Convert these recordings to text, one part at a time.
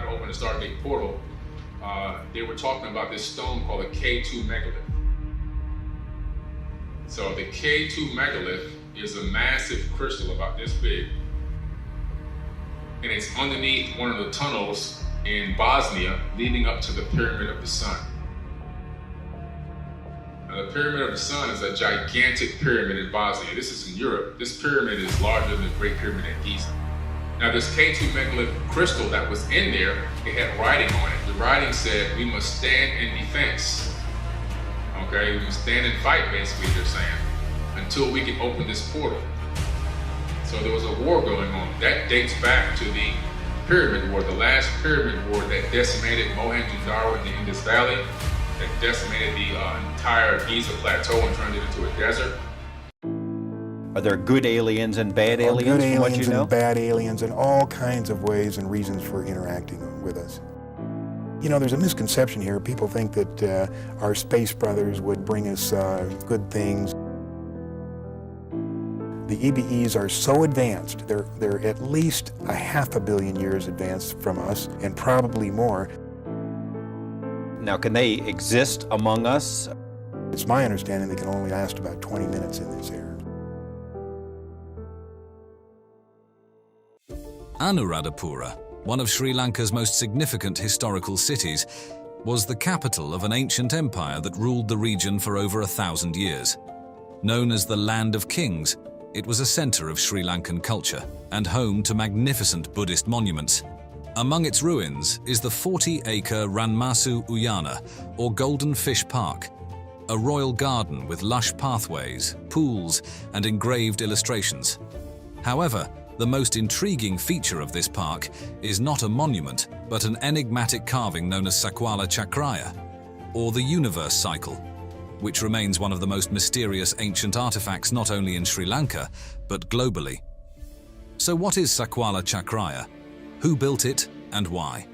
to open the stargate portal, they were talking about this stone called a K2 megalith. So the K2 megalith is a massive crystal about this big, and it's underneath one of the tunnels in Bosnia leading up to the Pyramid of the Sun. Now, the Pyramid of the Sun is a gigantic pyramid in Bosnia. This is in Europe. This pyramid is larger than the Great Pyramid at Giza. Now, this K2 megalith crystal that was in there, it had writing on it. The writing said, "We must stand in defense." Okay, we must stand and fight, basically, they're saying, until we can open this portal. So there was a war going on. That dates back to the Pyramid War, the last Pyramid War that decimated Mohenjo-Daro in the Indus Valley, that decimated the entire Giza Plateau and turned it into a desert. Are there good aliens and bad aliens, good from what you aliens know? and bad aliens and all kinds of ways and reasons for interacting with us. You know, there's a misconception here. People think that our space brothers would bring us good things. The EBEs are so advanced, they're at least 500 million years advanced from us, and probably more. Now, can they exist among us? It's my understanding they can only last about 20 minutes in this air. Anuradhapura, one of Sri Lanka's most significant historical cities, was the capital of an ancient empire that ruled the region for over 1,000 years. Known as the Land of Kings, it was a center of Sri Lankan culture and home to magnificent Buddhist monuments. Among its ruins is the 40-acre Ranmasu Uyana, or Golden Fish Park, a royal garden with lush pathways, pools, and engraved illustrations. However, the most intriguing feature of this park is not a monument, but an enigmatic carving known as Sakwala Chakraya, or the universe cycle, which remains one of the most mysterious ancient artifacts not only in Sri Lanka, but globally. So what is Sakwala Chakraya? Who built it and why?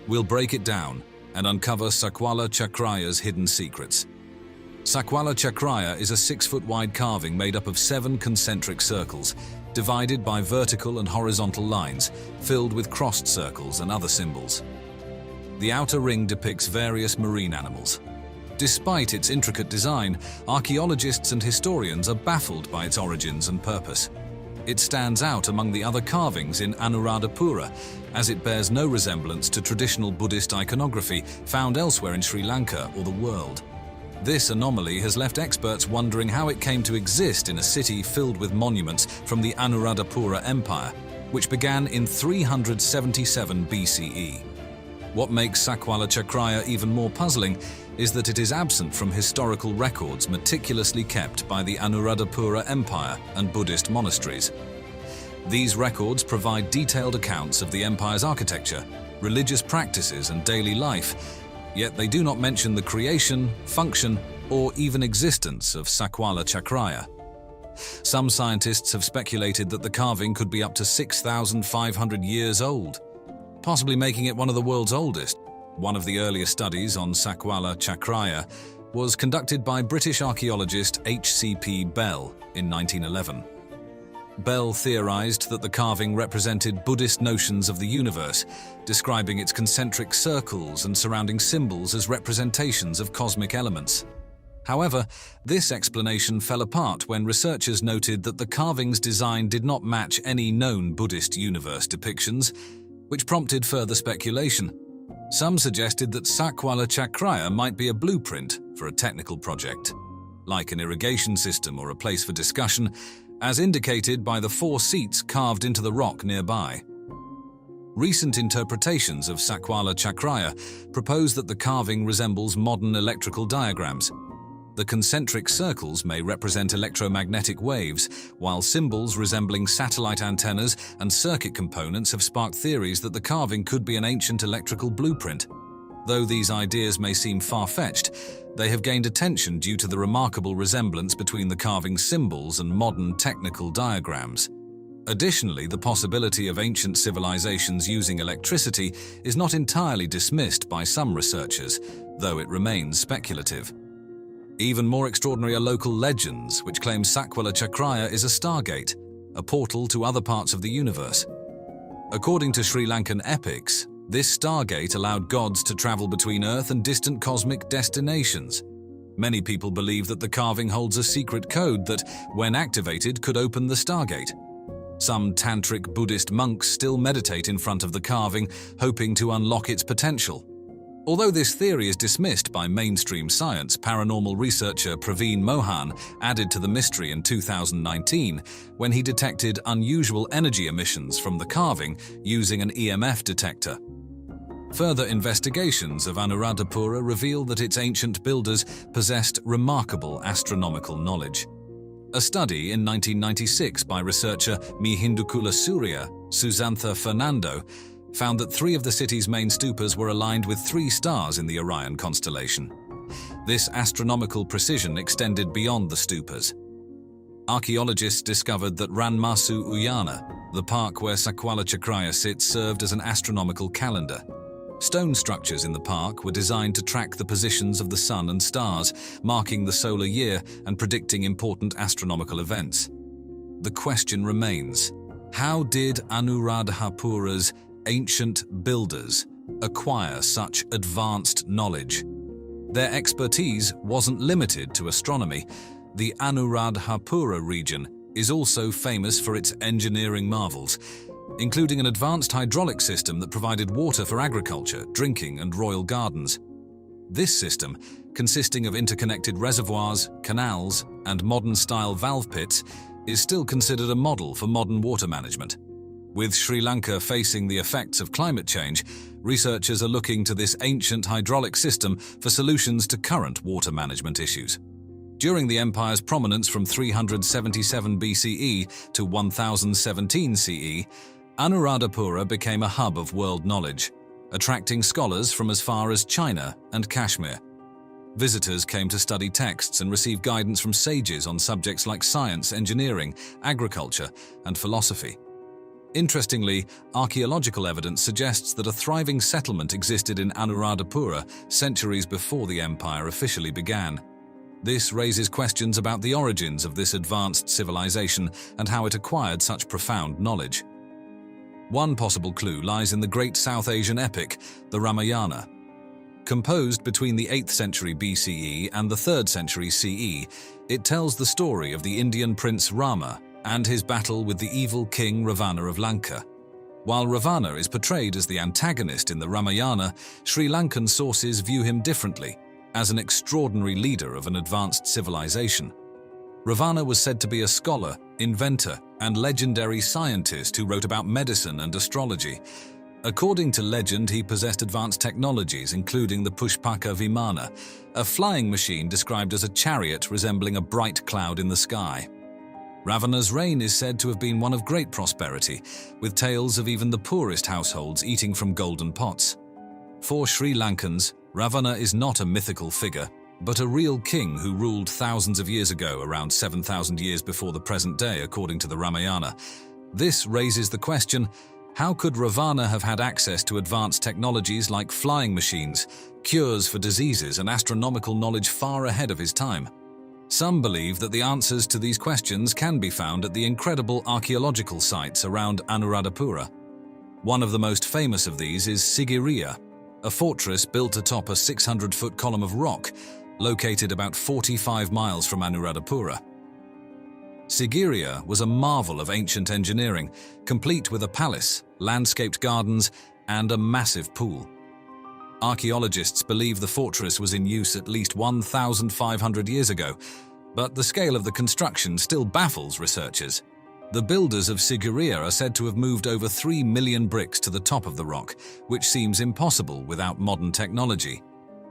We'll break it down and uncover Sakwala Chakraya's hidden secrets. Sakwala Chakraya is a 6-foot wide carving made up of 7 concentric circles, divided by vertical and horizontal lines, filled with crossed circles and other symbols. The outer ring depicts various marine animals. Despite its intricate design, archaeologists and historians are baffled by its origins and purpose. It stands out among the other carvings in Anuradhapura, as it bears no resemblance to traditional Buddhist iconography found elsewhere in Sri Lanka or the world. This anomaly has left experts wondering how it came to exist in a city filled with monuments from the Anuradhapura Empire, which began in 377 BCE. What makes Sakwala Chakraya even more puzzling is that it is absent from historical records meticulously kept by the Anuradhapura Empire and Buddhist monasteries. These records provide detailed accounts of the empire's architecture, religious practices, and daily life, yet they do not mention the creation, function, or even existence of Sakwala Chakraya. Some scientists have speculated that the carving could be up to 6,500 years old, possibly making it one of the world's oldest. One of the earliest studies on Sakwala Chakraya was conducted by British archaeologist H.C.P. Bell in 1911. Bell theorized that the carving represented Buddhist notions of the universe, describing its concentric circles and surrounding symbols as representations of cosmic elements. However, this explanation fell apart when researchers noted that the carving's design did not match any known Buddhist universe depictions, which prompted further speculation. Some suggested that Sakwala Chakraya might be a blueprint for a technical project, like an irrigation system or a place for discussion, as indicated by the 4 seats carved into the rock nearby. Recent interpretations of Sakwala Chakraya propose that the carving resembles modern electrical diagrams. The concentric circles may represent electromagnetic waves, while symbols resembling satellite antennas and circuit components have sparked theories that the carving could be an ancient electrical blueprint. Though these ideas may seem far-fetched, they have gained attention due to the remarkable resemblance between the carving's symbols and modern technical diagrams. Additionally, the possibility of ancient civilizations using electricity is not entirely dismissed by some researchers, though it remains speculative. Even more extraordinary are local legends, which claim Sakwala Chakraya is a stargate, a portal to other parts of the universe. According to Sri Lankan epics, This stargate allowed gods to travel between Earth and distant cosmic destinations. Many people believe that the carving holds a secret code that, when activated, could open the stargate. Some tantric Buddhist monks still meditate in front of the carving, hoping to unlock its potential. Although this theory is dismissed by mainstream science, paranormal researcher Praveen Mohan added to the mystery in 2019 when he detected unusual energy emissions from the carving using an EMF detector. Further investigations of Anuradhapura reveal that its ancient builders possessed remarkable astronomical knowledge. A study in 1996 by researcher Mihindukula Surya, Susantha Fernando, found that 3 of the city's main stupas were aligned with 3 stars in the Orion constellation. This astronomical precision extended beyond the stupas. Archaeologists discovered that Ranmasu Uyana, the park where Sakwala Chakraya sits, served as an astronomical calendar. Stone structures in the park were designed to track the positions of the sun and stars, marking the solar year and predicting important astronomical events. The question remains, how did Anuradhapura's ancient builders acquire such advanced knowledge? Their expertise wasn't limited to astronomy. The Anuradhapura region is also famous for its engineering marvels, including an advanced hydraulic system that provided water for agriculture, drinking, and royal gardens. This system, consisting of interconnected reservoirs, canals, and modern-style valve pits, is still considered a model for modern water management. With Sri Lanka facing the effects of climate change, researchers are looking to this ancient hydraulic system for solutions to current water management issues. During the empire's prominence from 377 BCE to 1017 CE, Anuradhapura became a hub of world knowledge, attracting scholars from as far as China and Kashmir. Visitors came to study texts and receive guidance from sages on subjects like science, engineering, agriculture, and philosophy. Interestingly, archaeological evidence suggests that a thriving settlement existed in Anuradhapura centuries before the empire officially began. This raises questions about the origins of this advanced civilization and how it acquired such profound knowledge. One possible clue lies in the great South Asian epic, the Ramayana. Composed between the 8th century BCE and the 3rd century CE, it tells the story of the Indian prince Rama and his battle with the evil king Ravana of Lanka. While Ravana is portrayed as the antagonist in the Ramayana, Sri Lankan sources view him differently, as an extraordinary leader of an advanced civilization. Ravana was said to be a scholar, inventor, and legendary scientist who wrote about medicine and astrology. According to legend, he possessed advanced technologies, including the Pushpaka Vimana, a flying machine described as a chariot resembling a bright cloud in the sky. Ravana's reign is said to have been one of great prosperity, with tales of even the poorest households eating from golden pots. For Sri Lankans, Ravana is not a mythical figure, but a real king who ruled thousands of years ago, around 7,000 years before the present day, according to the Ramayana. This raises the question, how could Ravana have had access to advanced technologies like flying machines, cures for diseases, and astronomical knowledge far ahead of his time? Some believe that the answers to these questions can be found at the incredible archaeological sites around Anuradhapura. One of the most famous of these is Sigiriya, a fortress built atop a 600-foot column of rock, located about 45 miles from Anuradhapura. Sigiriya was a marvel of ancient engineering, complete with a palace, landscaped gardens, and a massive pool. Archaeologists believe the fortress was in use at least 1,500 years ago, but the scale of the construction still baffles researchers. The builders of Sigiriya are said to have moved over 3 million bricks to the top of the rock, which seems impossible without modern technology.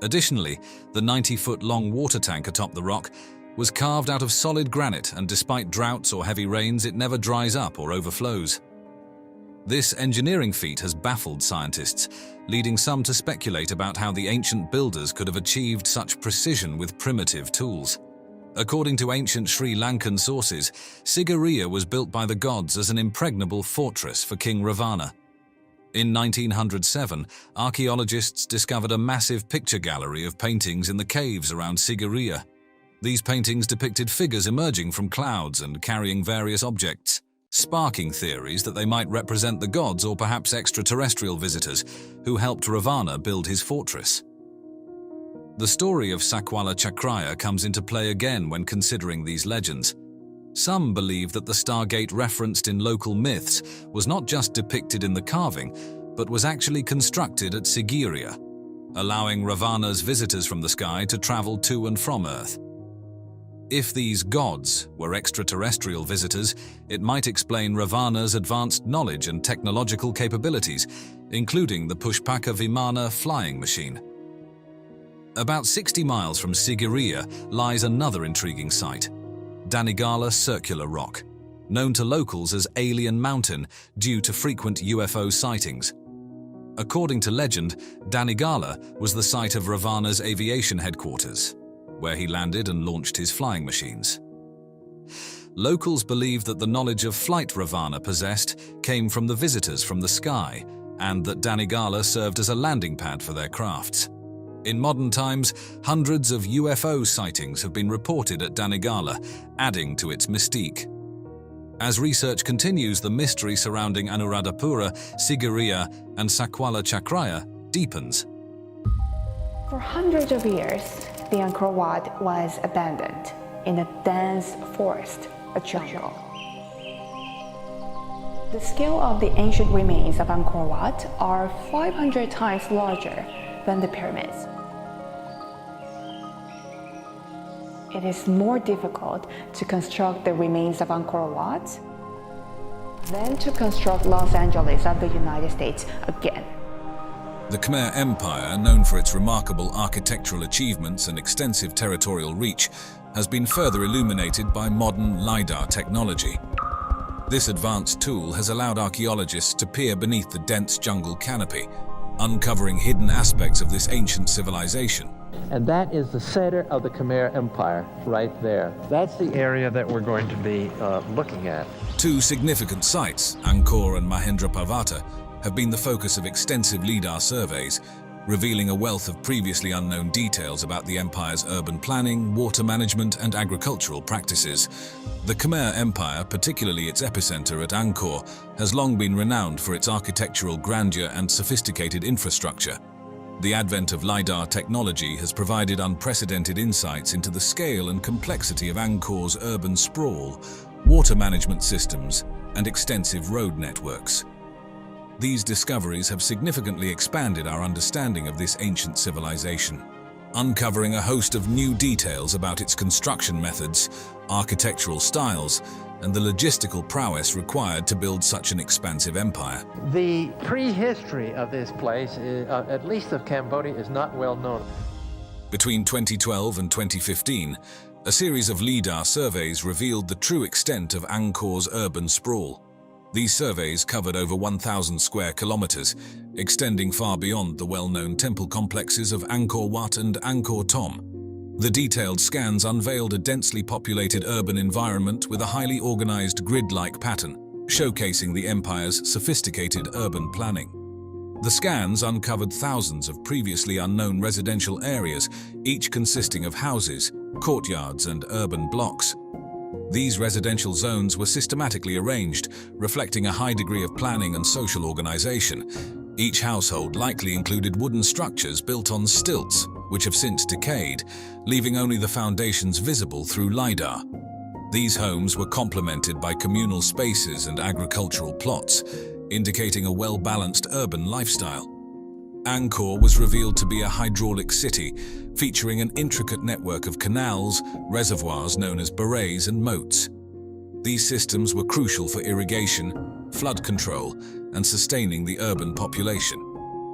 Additionally, the 90-foot-long water tank atop the rock was carved out of solid granite, and despite droughts or heavy rains, it never dries up or overflows. This engineering feat has baffled scientists, leading some to speculate about how the ancient builders could have achieved such precision with primitive tools. According to ancient Sri Lankan sources, Sigiriya was built by the gods as an impregnable fortress for King Ravana. In 1907, archaeologists discovered a massive picture gallery of paintings in the caves around Sigiriya. These paintings depicted figures emerging from clouds and carrying various objects, sparking theories that they might represent the gods or perhaps extraterrestrial visitors who helped Ravana build his fortress. The story of Sakwala Chakraya comes into play again when considering these legends. Some believe that the stargate referenced in local myths was not just depicted in the carving, but was actually constructed at Sigiriya, allowing Ravana's visitors from the sky to travel to and from Earth. If these gods were extraterrestrial visitors, it might explain Ravana's advanced knowledge and technological capabilities, including the Pushpaka Vimana flying machine. About 60 miles from Sigiriya lies another intriguing site, Danigala Circular Rock, known to locals as Alien Mountain due to frequent UFO sightings. According to legend, Danigala was the site of Ravana's aviation headquarters, where he landed and launched his flying machines. Locals believe that the knowledge of flight Ravana possessed came from the visitors from the sky, and that Danigala served as a landing pad for their crafts. In modern times, hundreds of UFO sightings have been reported at Danigala, adding to its mystique. As research continues, the mystery surrounding Anuradhapura, Sigiriya, and Sakwala Chakraya deepens. For hundreds of years, the Angkor Wat was abandoned in a dense forest, a jungle. The scale of the ancient remains of Angkor Wat are 500 times larger than the pyramids. It is more difficult to construct the remains of Angkor Wat than to construct Los Angeles of the United States again. The Khmer Empire, known for its remarkable architectural achievements and extensive territorial reach, has been further illuminated by modern LiDAR technology. This advanced tool has allowed archaeologists to peer beneath the dense jungle canopy, uncovering hidden aspects of this ancient civilization. And that is the center of the Khmer Empire, right there. That's the area that we're going to be looking at. Two significant sites, Angkor and Mahendraparvata, have been the focus of extensive LiDAR surveys, revealing a wealth of previously unknown details about the empire's urban planning, water management, and agricultural practices. The Khmer Empire, particularly its epicenter at Angkor, has long been renowned for its architectural grandeur and sophisticated infrastructure. The advent of LiDAR technology has provided unprecedented insights into the scale and complexity of Angkor's urban sprawl, water management systems, and extensive road networks. These discoveries have significantly expanded our understanding of this ancient civilization, uncovering a host of new details about its construction methods, architectural styles, and the logistical prowess required to build such an expansive empire. The prehistory of this place, at least of Cambodia, is not well known. Between 2012 and 2015, a series of LiDAR surveys revealed the true extent of Angkor's urban sprawl. These surveys covered over 1,000 square kilometers, extending far beyond the well-known temple complexes of Angkor Wat and Angkor Thom. The detailed scans unveiled a densely populated urban environment with a highly organized grid-like pattern, showcasing the empire's sophisticated urban planning. The scans uncovered thousands of previously unknown residential areas, each consisting of houses, courtyards, and urban blocks. These residential zones were systematically arranged, reflecting a high degree of planning and social organization. Each household likely included wooden structures built on stilts, which have since decayed, leaving only the foundations visible through LiDAR. These homes were complemented by communal spaces and agricultural plots, indicating a well-balanced urban lifestyle. Angkor was revealed to be a hydraulic city, featuring an intricate network of canals, reservoirs known as barrays, and moats. These systems were crucial for irrigation, flood control, and sustaining the urban population.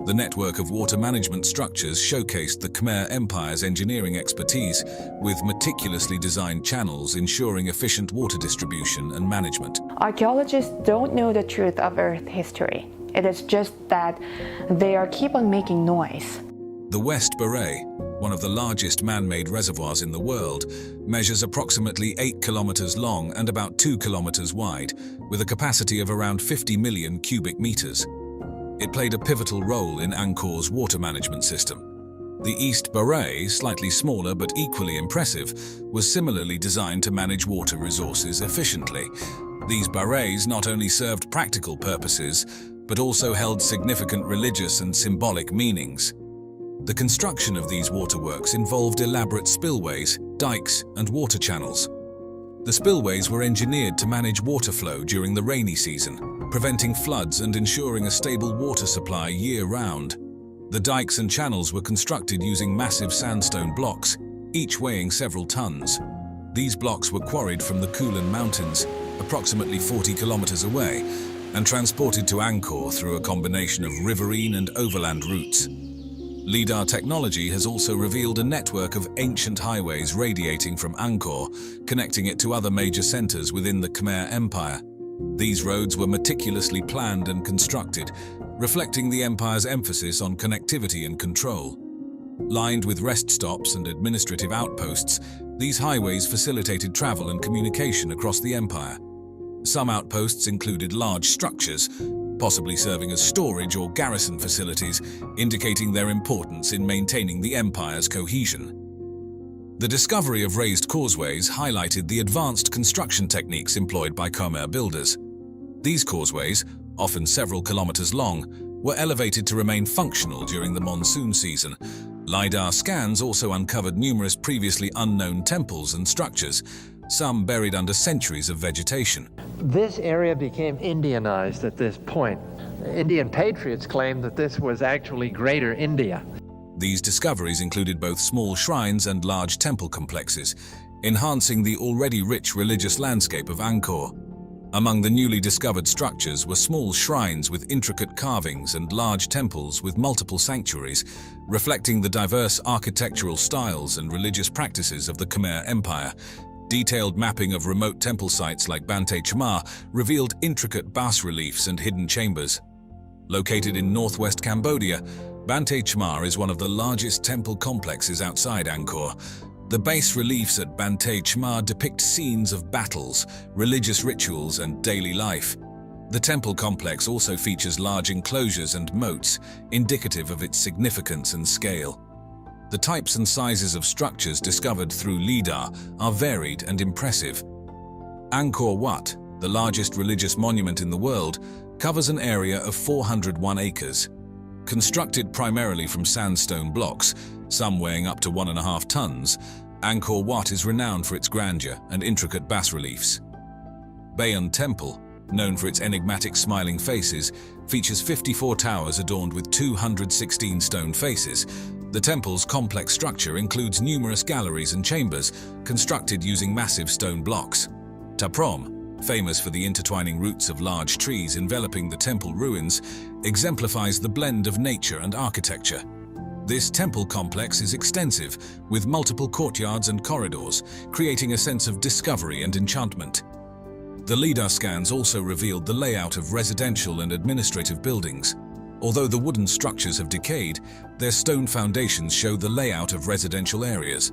The network of water management structures showcased the Khmer Empire's engineering expertise, with meticulously designed channels ensuring efficient water distribution and management. Archaeologists don't know the truth of Earth history. It is just that they keep on making noise. The West Baray, one of the largest man-made reservoirs in the world, measures approximately 8 kilometers long and about 2 kilometers wide, with a capacity of around 50 million cubic meters. It played a pivotal role in Angkor's water management system. The East Baray, slightly smaller but equally impressive, was similarly designed to manage water resources efficiently. These barrays not only served practical purposes, but also held significant religious and symbolic meanings. The construction of these waterworks involved elaborate spillways, dikes, and water channels. The spillways were engineered to manage water flow during the rainy season, preventing floods and ensuring a stable water supply year-round. The dikes and channels were constructed using massive sandstone blocks, each weighing several tons. These blocks were quarried from the Kulen Mountains, approximately 40 kilometers away, and transported to Angkor through a combination of riverine and overland routes. LIDAR technology has also revealed a network of ancient highways radiating from Angkor, connecting it to other major centers within the Khmer Empire. These roads were meticulously planned and constructed, reflecting the empire's emphasis on connectivity and control. Lined with rest stops and administrative outposts, these highways facilitated travel and communication across the empire. Some outposts included large structures, possibly serving as storage or garrison facilities, indicating their importance in maintaining the empire's cohesion. The discovery of raised causeways highlighted the advanced construction techniques employed by Khmer builders. These causeways, often several kilometers long, were elevated to remain functional during the monsoon season. LIDAR scans also uncovered numerous previously unknown temples and structures, some buried under centuries of vegetation. This area became Indianized at this point. Indian patriots claimed that this was actually Greater India. These discoveries included both small shrines and large temple complexes, enhancing the already rich religious landscape of Angkor. Among the newly discovered structures were small shrines with intricate carvings and large temples with multiple sanctuaries, reflecting the diverse architectural styles and religious practices of the Khmer Empire. Detailed mapping of remote temple sites like Bante Chmar revealed intricate bas-reliefs and hidden chambers. Located in northwest Cambodia, Bante Chmar is one of the largest temple complexes outside Angkor. The bas reliefs at Bante Chmar depict scenes of battles, religious rituals, and daily life. The temple complex also features large enclosures and moats, indicative of its significance and scale. The types and sizes of structures discovered through LIDAR are varied and impressive. Angkor Wat, the largest religious monument in the world, covers an area of 401 acres. Constructed primarily from sandstone blocks, some weighing up to 1.5 tons, Angkor Wat is renowned for its grandeur and intricate bas-reliefs. Bayon Temple, known for its enigmatic smiling faces, features 54 towers adorned with 216 stone faces. The temple's complex structure includes numerous galleries and chambers, constructed using massive stone blocks. Ta Prohm, famous for the intertwining roots of large trees enveloping the temple ruins, exemplifies the blend of nature and architecture. This temple complex is extensive, with multiple courtyards and corridors, creating a sense of discovery and enchantment. The LIDAR scans also revealed the layout of residential and administrative buildings. Although the wooden structures have decayed, their stone foundations show the layout of residential areas.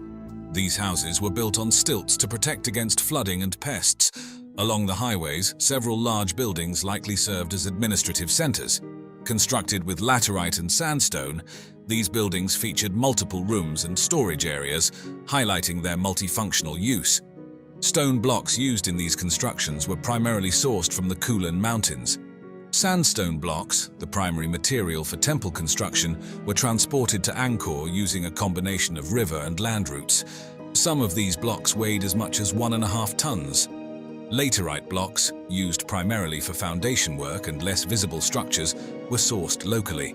These houses were built on stilts to protect against flooding and pests. Along the highways, several large buildings likely served as administrative centers. Constructed with laterite and sandstone, these buildings featured multiple rooms and storage areas, highlighting their multifunctional use. Stone blocks used in these constructions were primarily sourced from the Kulen Mountains. Sandstone blocks, the primary material for temple construction, were transported to Angkor using a combination of river and land routes. Some of these blocks weighed as much as 1.5 tons. Laterite blocks, used primarily for foundation work and less visible structures, were sourced locally.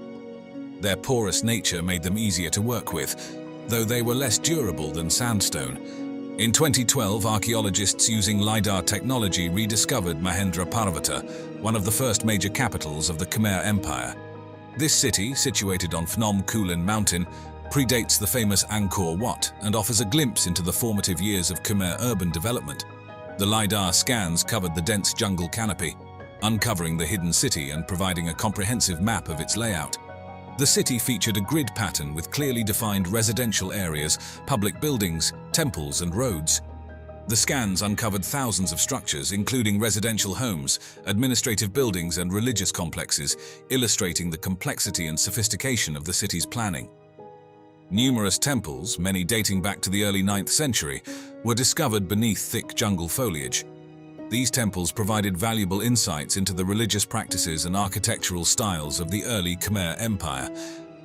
Their porous nature made them easier to work with, though they were less durable than sandstone. In 2012, archaeologists using LIDAR technology rediscovered Mahendra Parvata, one of the first major capitals of the Khmer Empire. This city, situated on Phnom Kulen Mountain, predates the famous Angkor Wat and offers a glimpse into the formative years of Khmer urban development. The LIDAR scans covered the dense jungle canopy, uncovering the hidden city and providing a comprehensive map of its layout. The city featured a grid pattern with clearly defined residential areas, public buildings, temples, and roads. The scans uncovered thousands of structures, including residential homes, administrative buildings, and religious complexes, illustrating the complexity and sophistication of the city's planning. Numerous temples, many dating back to the early 9th century, were discovered beneath thick jungle foliage. These temples provided valuable insights into the religious practices and architectural styles of the early Khmer Empire.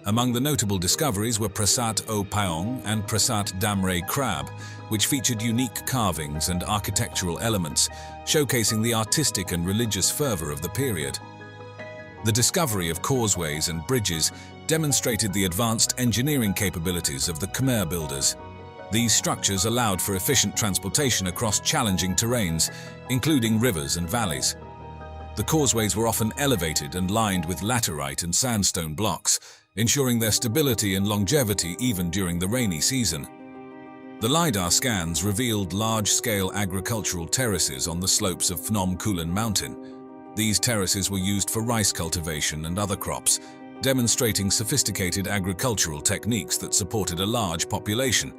Among the notable discoveries were Prasat O Paong and Prasat Damre Krab, which featured unique carvings and architectural elements, showcasing the artistic and religious fervor of the period. The discovery of causeways and bridges demonstrated the advanced engineering capabilities of the Khmer builders. These structures allowed for efficient transportation across challenging terrains, including rivers and valleys. The causeways were often elevated and lined with laterite and sandstone blocks, ensuring their stability and longevity even during the rainy season. The LiDAR scans revealed large-scale agricultural terraces on the slopes of Phnom Kulen Mountain. These terraces were used for rice cultivation and other crops, demonstrating sophisticated agricultural techniques that supported a large population.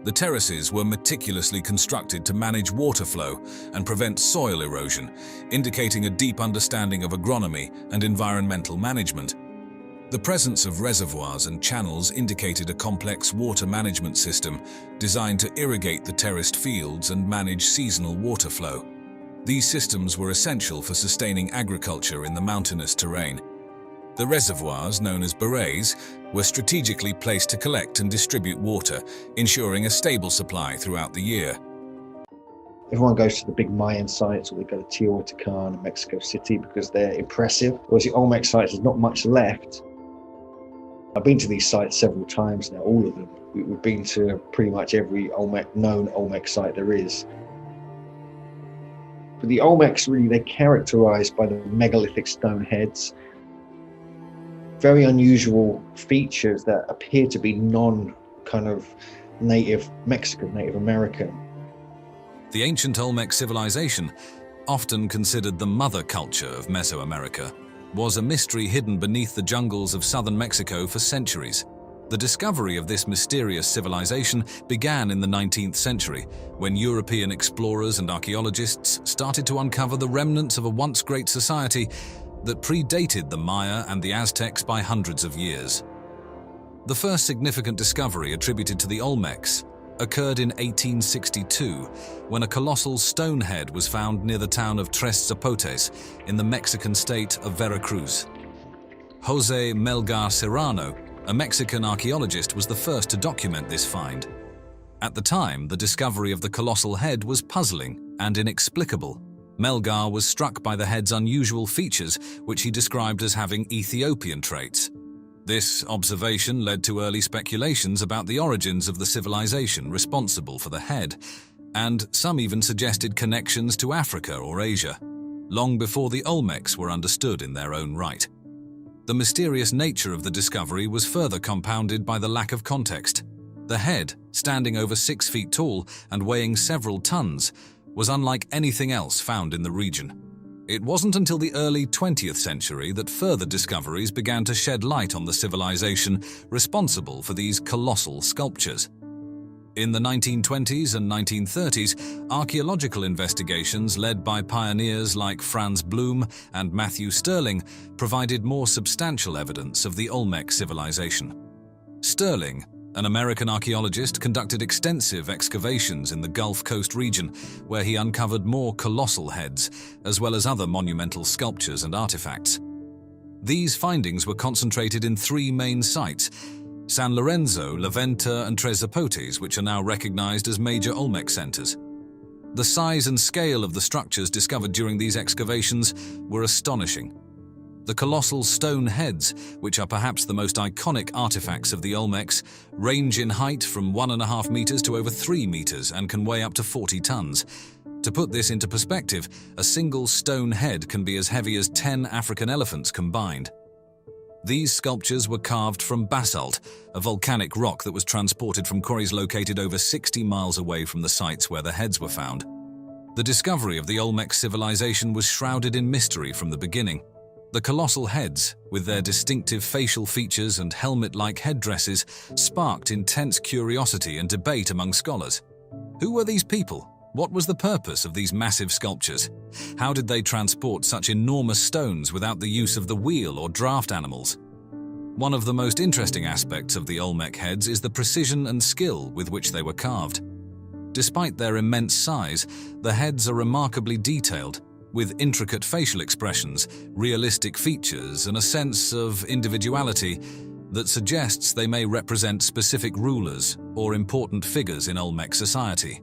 The terraces were meticulously constructed to manage water flow and prevent soil erosion, indicating a deep understanding of agronomy and environmental management. The presence of reservoirs and channels indicated a complex water management system designed to irrigate the terraced fields and manage seasonal water flow. These systems were essential for sustaining agriculture in the mountainous terrain. The reservoirs, known as barays, were strategically placed to collect and distribute water, ensuring a stable supply throughout the year. Everyone goes to the big Mayan sites, or they go to Teotihuacan and Mexico City because they're impressive. Whereas the Olmec sites, there's not much left. I've been to these sites several times now, all of them. We've been to pretty much every known Olmec site there is. But the Olmecs, really, they're characterized by the megalithic stone heads. Very unusual features that appear to be native Mexican, Native American. The ancient Olmec civilization, often considered the mother culture of Mesoamerica, was a mystery hidden beneath the jungles of southern Mexico for centuries. The discovery of this mysterious civilization began in the 19th century, when European explorers and archaeologists started to uncover the remnants of a once great society that predated the Maya and the Aztecs by hundreds of years. The first significant discovery attributed to the Olmecs occurred in 1862, when a colossal stone head was found near the town of Tres Zapotes in the Mexican state of Veracruz. José Melgar Serrano, a Mexican archaeologist, was the first to document this find. At the time, the discovery of the colossal head was puzzling and inexplicable. Melgar was struck by the head's unusual features, which he described as having Ethiopian traits. This observation led to early speculations about the origins of the civilization responsible for the head, and some even suggested connections to Africa or Asia, long before the Olmecs were understood in their own right. The mysterious nature of the discovery was further compounded by the lack of context. The head, standing over 6 feet tall and weighing several tons, was unlike anything else found in the region. It wasn't until the early 20th century that further discoveries began to shed light on the civilization responsible for these colossal sculptures. In the 1920s and 1930s, archaeological investigations led by pioneers like Franz Blum and Matthew Stirling provided more substantial evidence of the Olmec civilization. Stirling, an American archaeologist, conducted extensive excavations in the Gulf Coast region, where he uncovered more colossal heads, as well as other monumental sculptures and artifacts. These findings were concentrated in 3 main sites: San Lorenzo, La Venta, and Tres Zapotes, which are now recognized as major Olmec centers. The size and scale of the structures discovered during these excavations were astonishing. The colossal stone heads, which are perhaps the most iconic artifacts of the Olmecs, range in height from 1.5 meters to over 3 meters and can weigh up to 40 tons. To put this into perspective, a single stone head can be as heavy as 10 African elephants combined. These sculptures were carved from basalt, a volcanic rock that was transported from quarries located over 60 miles away from the sites where the heads were found. The discovery of the Olmec civilization was shrouded in mystery from the beginning. The colossal heads, with their distinctive facial features and helmet-like headdresses, sparked intense curiosity and debate among scholars. Who were these people? What was the purpose of these massive sculptures? How did they transport such enormous stones without the use of the wheel or draft animals? One of the most interesting aspects of the Olmec heads is the precision and skill with which they were carved. Despite their immense size, the heads are remarkably detailed, with intricate facial expressions, realistic features, and a sense of individuality that suggests they may represent specific rulers or important figures in Olmec society.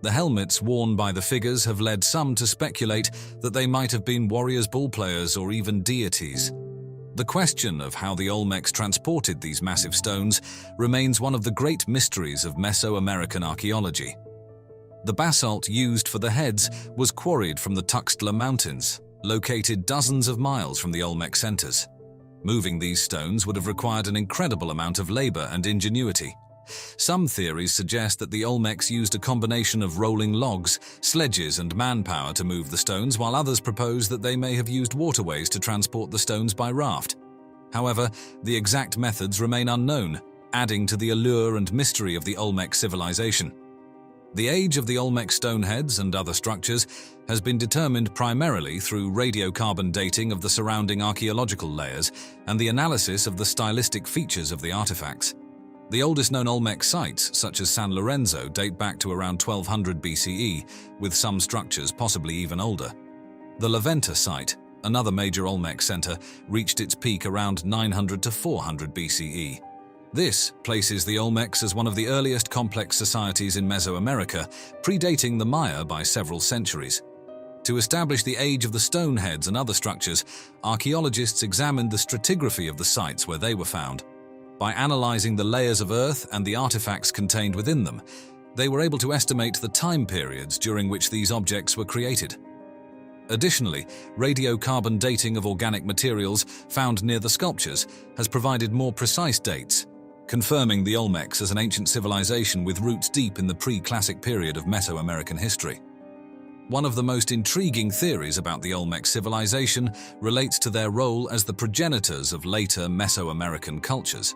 The helmets worn by the figures have led some to speculate that they might have been warriors, ballplayers, or even deities. The question of how the Olmecs transported these massive stones remains one of the great mysteries of Mesoamerican archaeology. The basalt used for the heads was quarried from the Tuxtla Mountains, located dozens of miles from the Olmec centers. Moving these stones would have required an incredible amount of labor and ingenuity. Some theories suggest that the Olmecs used a combination of rolling logs, sledges, and manpower to move the stones, while others propose that they may have used waterways to transport the stones by raft. However, the exact methods remain unknown, adding to the allure and mystery of the Olmec civilization. The age of the Olmec stone heads and other structures has been determined primarily through radiocarbon dating of the surrounding archaeological layers and the analysis of the stylistic features of the artifacts. The oldest known Olmec sites, such as San Lorenzo, date back to around 1200 BCE, with some structures possibly even older. The Laventa site, another major Olmec center, reached its peak around 900 to 400 BCE. This places the Olmecs as one of the earliest complex societies in Mesoamerica, predating the Maya by several centuries. To establish the age of the stone heads and other structures, archaeologists examined the stratigraphy of the sites where they were found. By analyzing the layers of earth and the artifacts contained within them, they were able to estimate the time periods during which these objects were created. Additionally, radiocarbon dating of organic materials found near the sculptures has provided more precise dates, confirming the Olmecs as an ancient civilization with roots deep in the pre-classic period of Mesoamerican history. One of the most intriguing theories about the Olmec civilization relates to their role as the progenitors of later Mesoamerican cultures.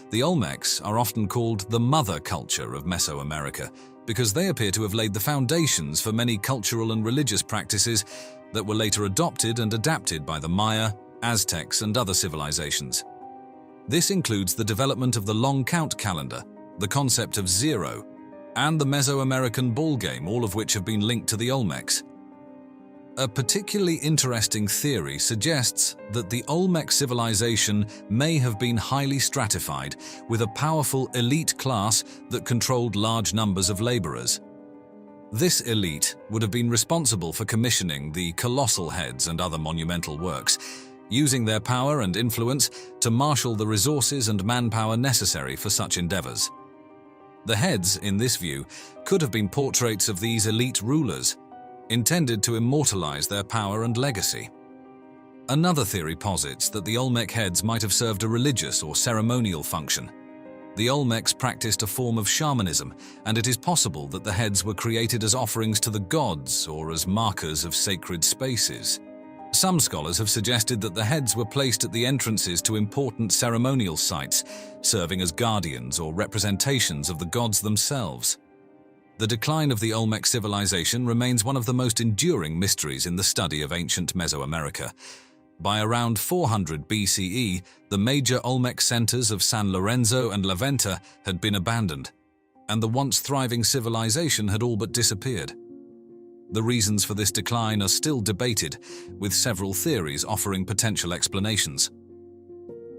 The Olmecs are often called the mother culture of Mesoamerica because they appear to have laid the foundations for many cultural and religious practices that were later adopted and adapted by the Maya, Aztecs, and other civilizations. This includes the development of the long count calendar, the concept of zero, and the Mesoamerican ball game, all of which have been linked to the Olmecs. A particularly interesting theory suggests that the Olmec civilization may have been highly stratified, with a powerful elite class that controlled large numbers of laborers. This elite would have been responsible for commissioning the colossal heads and other monumental works, using their power and influence to marshal the resources and manpower necessary for such endeavors. The heads, in this view, could have been portraits of these elite rulers, intended to immortalize their power and legacy. Another theory posits that the Olmec heads might have served a religious or ceremonial function. The Olmecs practiced a form of shamanism, and it is possible that the heads were created as offerings to the gods or as markers of sacred spaces. Some scholars have suggested that the heads were placed at the entrances to important ceremonial sites, serving as guardians or representations of the gods themselves. The decline of the Olmec civilization remains one of the most enduring mysteries in the study of ancient Mesoamerica. By around 400 BCE, the major Olmec centers of San Lorenzo and Laventa had been abandoned, and the once thriving civilization had all but disappeared. The reasons for this decline are still debated, with several theories offering potential explanations.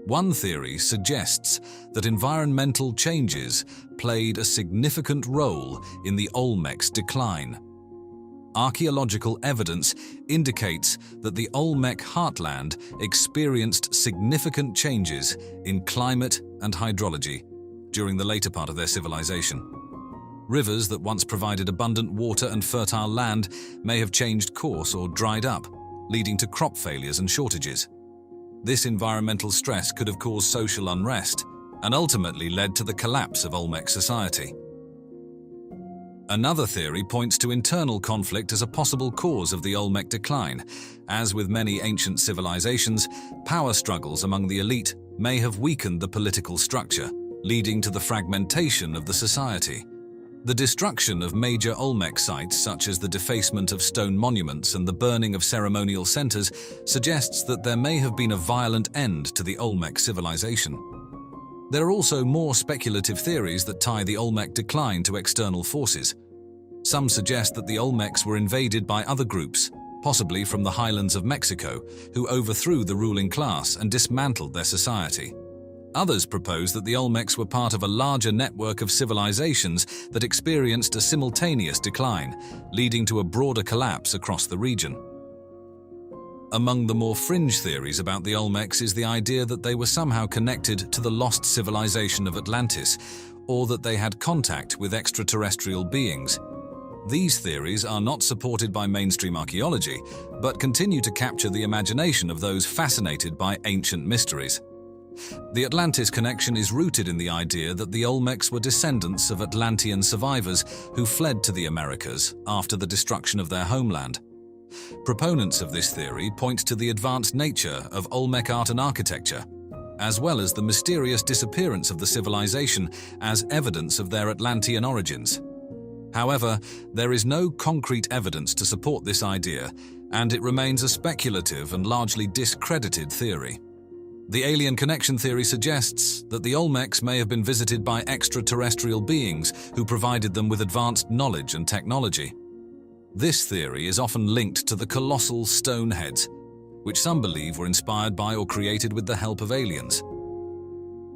One theory suggests that environmental changes played a significant role in the Olmec's decline. Archaeological evidence indicates that the Olmec heartland experienced significant changes in climate and hydrology during the later part of their civilization. Rivers that once provided abundant water and fertile land may have changed course or dried up, leading to crop failures and shortages. This environmental stress could have caused social unrest and ultimately led to the collapse of Olmec society. Another theory points to internal conflict as a possible cause of the Olmec decline. As with many ancient civilizations, power struggles among the elite may have weakened the political structure, leading to the fragmentation of the society. The destruction of major Olmec sites, such as the defacement of stone monuments and the burning of ceremonial centers, suggests that there may have been a violent end to the Olmec civilization. There are also more speculative theories that tie the Olmec decline to external forces. Some suggest that the Olmecs were invaded by other groups, possibly from the highlands of Mexico, who overthrew the ruling class and dismantled their society. Others propose that the Olmecs were part of a larger network of civilizations that experienced a simultaneous decline, leading to a broader collapse across the region. Among the more fringe theories about the Olmecs is the idea that they were somehow connected to the lost civilization of Atlantis, or that they had contact with extraterrestrial beings. These theories are not supported by mainstream archaeology, but continue to capture the imagination of those fascinated by ancient mysteries. The Atlantis connection is rooted in the idea that the Olmecs were descendants of Atlantean survivors who fled to the Americas after the destruction of their homeland. Proponents of this theory point to the advanced nature of Olmec art and architecture, as well as the mysterious disappearance of the civilization as evidence of their Atlantean origins. However, there is no concrete evidence to support this idea, and it remains a speculative and largely discredited theory. The alien connection theory suggests that the Olmecs may have been visited by extraterrestrial beings who provided them with advanced knowledge and technology. This theory is often linked to the colossal stone heads, which some believe were inspired by or created with the help of aliens.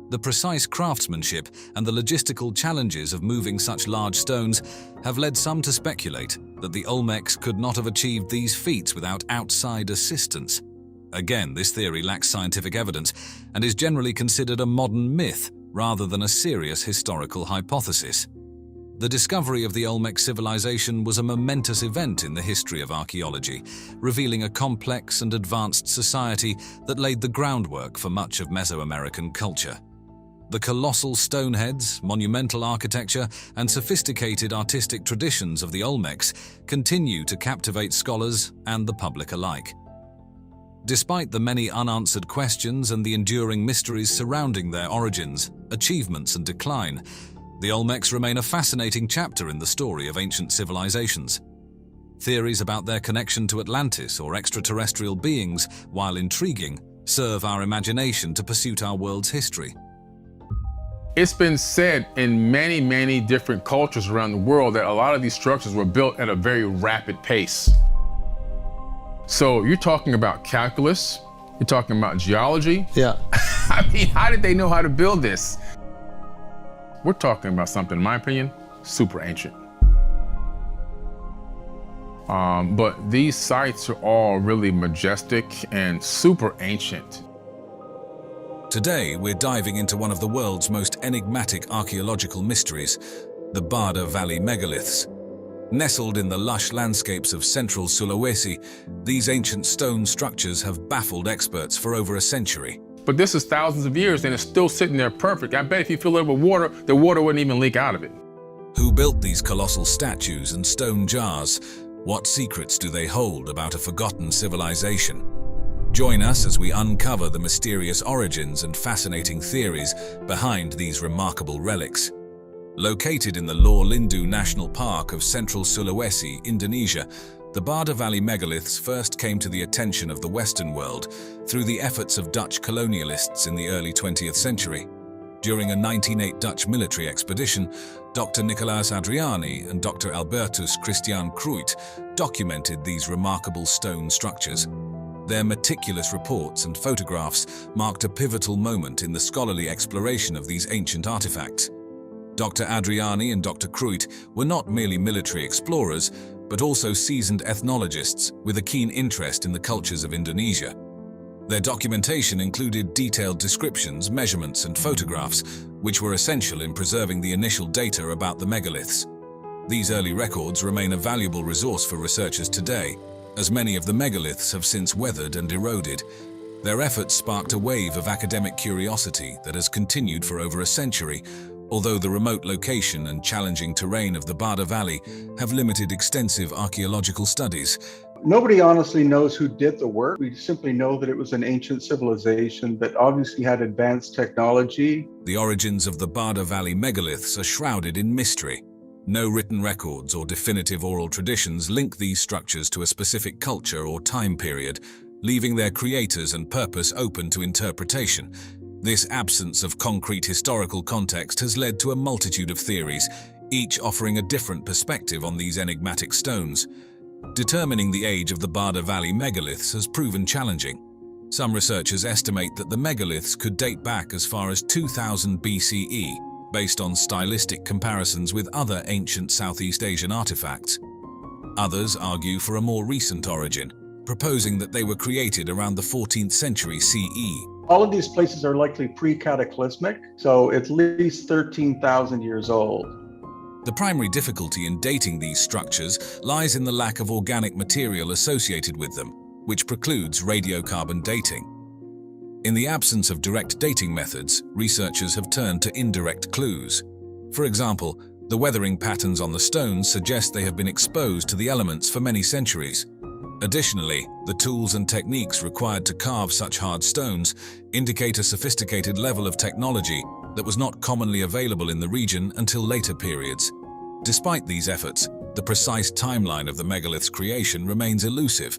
The precise craftsmanship and the logistical challenges of moving such large stones have led some to speculate that the Olmecs could not have achieved these feats without outside assistance. Again, this theory lacks scientific evidence and is generally considered a modern myth rather than a serious historical hypothesis. The discovery of the Olmec civilization was a momentous event in the history of archaeology, revealing a complex and advanced society that laid the groundwork for much of Mesoamerican culture. The colossal stoneheads, monumental architecture, and sophisticated artistic traditions of the Olmecs continue to captivate scholars and the public alike. Despite the many unanswered questions and the enduring mysteries surrounding their origins, achievements, and decline, the Olmecs remain a fascinating chapter in the story of ancient civilizations. Theories about their connection to Atlantis or extraterrestrial beings, while intriguing, serve our imagination to pursue our world's history. It's been said in many, many different cultures around the world that a lot of these structures were built at a very rapid pace. So you're talking about calculus, you're talking about geology. Yeah. I mean, how did they know how to build this? We're talking about something, in my opinion, super ancient. But these sites are all really majestic and super ancient. Today, we're diving into one of the world's most enigmatic archaeological mysteries, the Barda Valley megaliths. Nestled in the lush landscapes of central Sulawesi, these ancient stone structures have baffled experts for over a century. But this is thousands of years and it's still sitting there perfect. I bet if you fill it with water, the water wouldn't even leak out of it. Who built these colossal statues and stone jars? What secrets do they hold about a forgotten civilization? Join us as we uncover the mysterious origins and fascinating theories behind these remarkable relics. Located in the Lor Lindu National Park of central Sulawesi, Indonesia, the Barda Valley megaliths first came to the attention of the Western world through the efforts of Dutch colonialists in the early 20th century. During a 1908 Dutch military expedition, Dr. Nicolaas Adriani and Dr. Albertus Christian Cruyt documented these remarkable stone structures. Their meticulous reports and photographs marked a pivotal moment in the scholarly exploration of these ancient artifacts. Dr. Adriani and Dr. Cruyt were not merely military explorers, but also seasoned ethnologists with a keen interest in the cultures of Indonesia. Their documentation included detailed descriptions, measurements, and photographs, which were essential in preserving the initial data about the megaliths. These early records remain a valuable resource for researchers today, as many of the megaliths have since weathered and eroded. Their efforts sparked a wave of academic curiosity that has continued for over a century, although the remote location and challenging terrain of the Barda Valley have limited extensive archaeological studies. Nobody honestly knows who did the work. We simply know that it was an ancient civilization that obviously had advanced technology. The origins of the Barda Valley megaliths are shrouded in mystery. No written records or definitive oral traditions link these structures to a specific culture or time period, leaving their creators and purpose open to interpretation. This absence of concrete historical context has led to a multitude of theories, each offering a different perspective on these enigmatic stones. Determining the age of the Barda Valley megaliths has proven challenging. Some researchers estimate that the megaliths could date back as far as 2000 BCE, based on stylistic comparisons with other ancient Southeast Asian artifacts. Others argue for a more recent origin, proposing that they were created around the 14th century CE. All of these places are likely pre-cataclysmic, so at least 13,000 years old. The primary difficulty in dating these structures lies in the lack of organic material associated with them, which precludes radiocarbon dating. In the absence of direct dating methods, researchers have turned to indirect clues. For example, the weathering patterns on the stones suggest they have been exposed to the elements for many centuries. Additionally, the tools and techniques required to carve such hard stones indicate a sophisticated level of technology that was not commonly available in the region until later periods. Despite these efforts, the precise timeline of the megalith's creation remains elusive.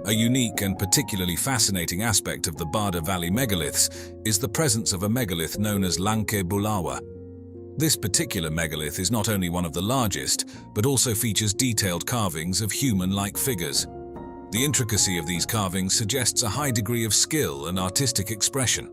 A unique and particularly fascinating aspect of the Barda Valley megaliths is the presence of a megalith known as Lanke Bulawa. This particular megalith is not only one of the largest, but also features detailed carvings of human-like figures. The intricacy of these carvings suggests a high degree of skill and artistic expression.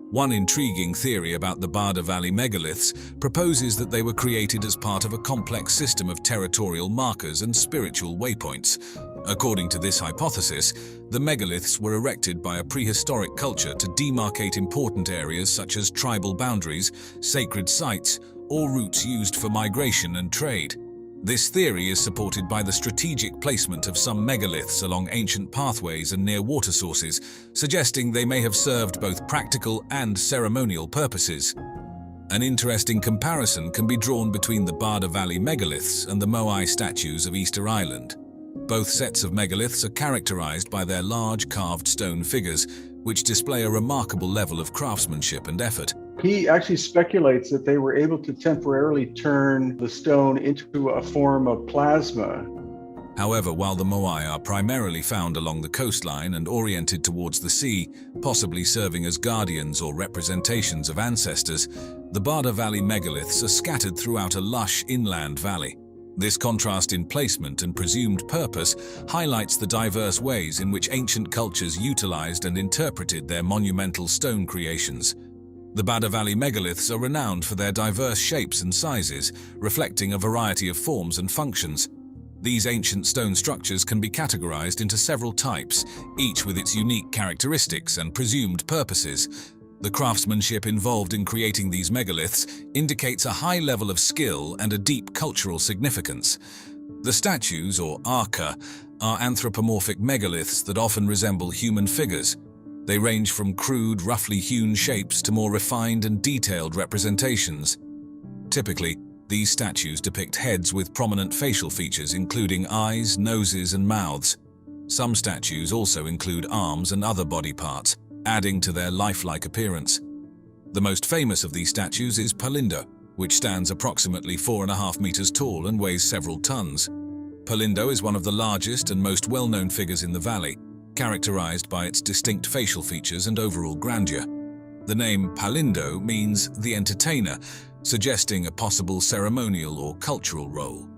One intriguing theory about the Barda Valley megaliths proposes that they were created as part of a complex system of territorial markers and spiritual waypoints. According to this hypothesis, the megaliths were erected by a prehistoric culture to demarcate important areas such as tribal boundaries, sacred sites, or routes used for migration and trade. This theory is supported by the strategic placement of some megaliths along ancient pathways and near water sources, suggesting they may have served both practical and ceremonial purposes. An interesting comparison can be drawn between the Barda Valley megaliths and the Moai statues of Easter Island. Both sets of megaliths are characterized by their large carved stone figures, which display a remarkable level of craftsmanship and effort. He actually speculates that they were able to temporarily turn the stone into a form of plasma. However, while the Moai are primarily found along the coastline and oriented towards the sea, possibly serving as guardians or representations of ancestors, the Barda Valley megaliths are scattered throughout a lush inland valley. This contrast in placement and presumed purpose highlights the diverse ways in which ancient cultures utilized and interpreted their monumental stone creations. The Barda Valley megaliths are renowned for their diverse shapes and sizes, reflecting a variety of forms and functions. These ancient stone structures can be categorized into several types, each with its unique characteristics and presumed purposes. The craftsmanship involved in creating these megaliths indicates a high level of skill and a deep cultural significance. The statues, or arca, are anthropomorphic megaliths that often resemble human figures. They range from crude, roughly hewn shapes to more refined and detailed representations. Typically, these statues depict heads with prominent facial features including eyes, noses, and mouths. Some statues also include arms and other body parts, adding to their lifelike appearance. The most famous of these statues is Palindo, which stands approximately 4.5 meters tall and weighs several tons. Palindo is one of the largest and most well-known figures in the valley, characterized by its distinct facial features and overall grandeur. The name Palindo means the entertainer, suggesting a possible ceremonial or cultural role.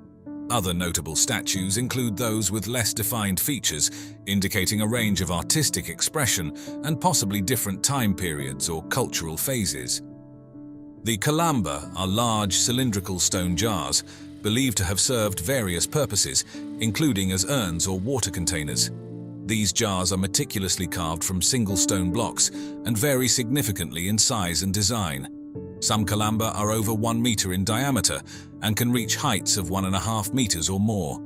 Other notable statues include those with less defined features, indicating a range of artistic expression and possibly different time periods or cultural phases. The kalamba are large cylindrical stone jars, believed to have served various purposes, including as urns or water containers. These jars are meticulously carved from single stone blocks and vary significantly in size and design. Some kalamba are over 1 meter in diameter and can reach heights of 1.5 meters or more.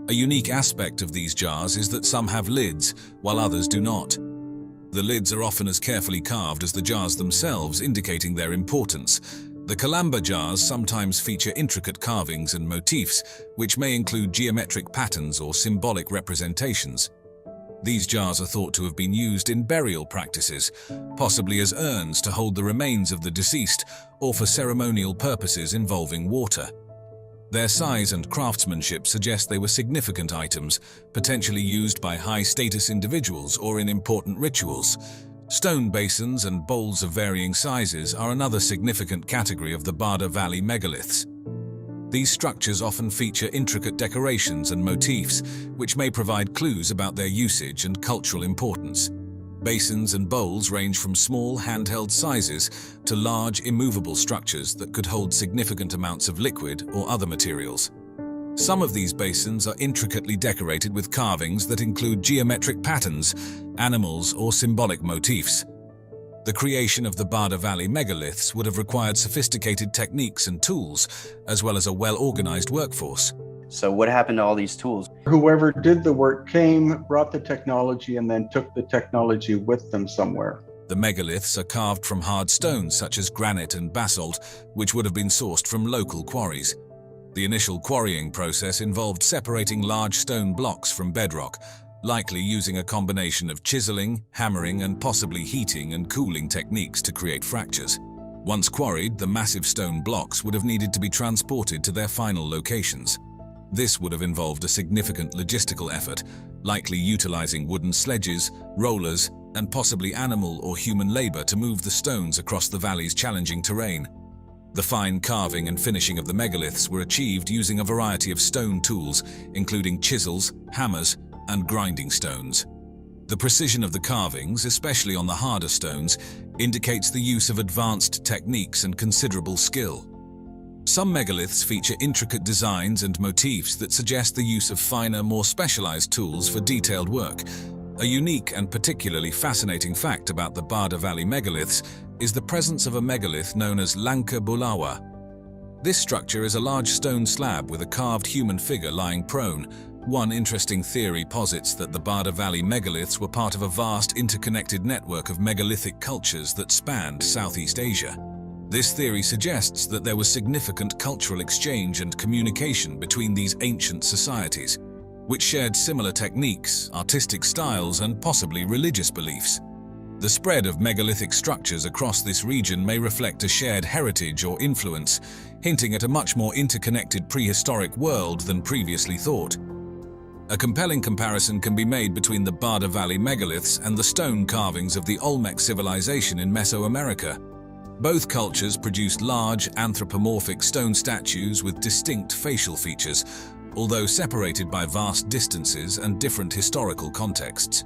A unique aspect of these jars is that some have lids, while others do not. The lids are often as carefully carved as the jars themselves, indicating their importance. The kalamba jars sometimes feature intricate carvings and motifs, which may include geometric patterns or symbolic representations. These jars are thought to have been used in burial practices, possibly as urns to hold the remains of the deceased or for ceremonial purposes involving water. Their size and craftsmanship suggest they were significant items, potentially used by high-status individuals or in important rituals. Stone basins and bowls of varying sizes are another significant category of the Barda Valley megaliths. These structures often feature intricate decorations and motifs, which may provide clues about their usage and cultural importance. Basins and bowls range from small, handheld sizes to large, immovable structures that could hold significant amounts of liquid or other materials. Some of these basins are intricately decorated with carvings that include geometric patterns, animals, or symbolic motifs. The creation of the Barda Valley megaliths would have required sophisticated techniques and tools, as well as a well-organized workforce. So what happened to all these tools? Whoever did the work came, brought the technology, and then took the technology with them somewhere. The megaliths are carved from hard stones such as granite and basalt, which would have been sourced from local quarries. The initial quarrying process involved separating large stone blocks from bedrock, likely using a combination of chiseling, hammering, and possibly heating and cooling techniques to create fractures. Once quarried, the massive stone blocks would have needed to be transported to their final locations. This would have involved a significant logistical effort, likely utilizing wooden sledges, rollers, and possibly animal or human labor to move the stones across the valley's challenging terrain. The fine carving and finishing of the megaliths were achieved using a variety of stone tools, including chisels, hammers, and grinding stones. The precision of the carvings, especially on the harder stones, indicates the use of advanced techniques and considerable skill. Some megaliths feature intricate designs and motifs that suggest the use of finer, more specialized tools for detailed work. A unique and particularly fascinating fact about the Barda Valley megaliths is the presence of a megalith known as Lanka Bulawa. This structure is a large stone slab with a carved human figure lying prone. One interesting theory posits that the Barda Valley megaliths were part of a vast interconnected network of megalithic cultures that spanned Southeast Asia. This theory suggests that there was significant cultural exchange and communication between these ancient societies, which shared similar techniques, artistic styles, and possibly religious beliefs. The spread of megalithic structures across this region may reflect a shared heritage or influence, hinting at a much more interconnected prehistoric world than previously thought. A compelling comparison can be made between the Barda Valley megaliths and the stone carvings of the Olmec civilization in Mesoamerica. Both cultures produced large, anthropomorphic stone statues with distinct facial features, although separated by vast distances and different historical contexts.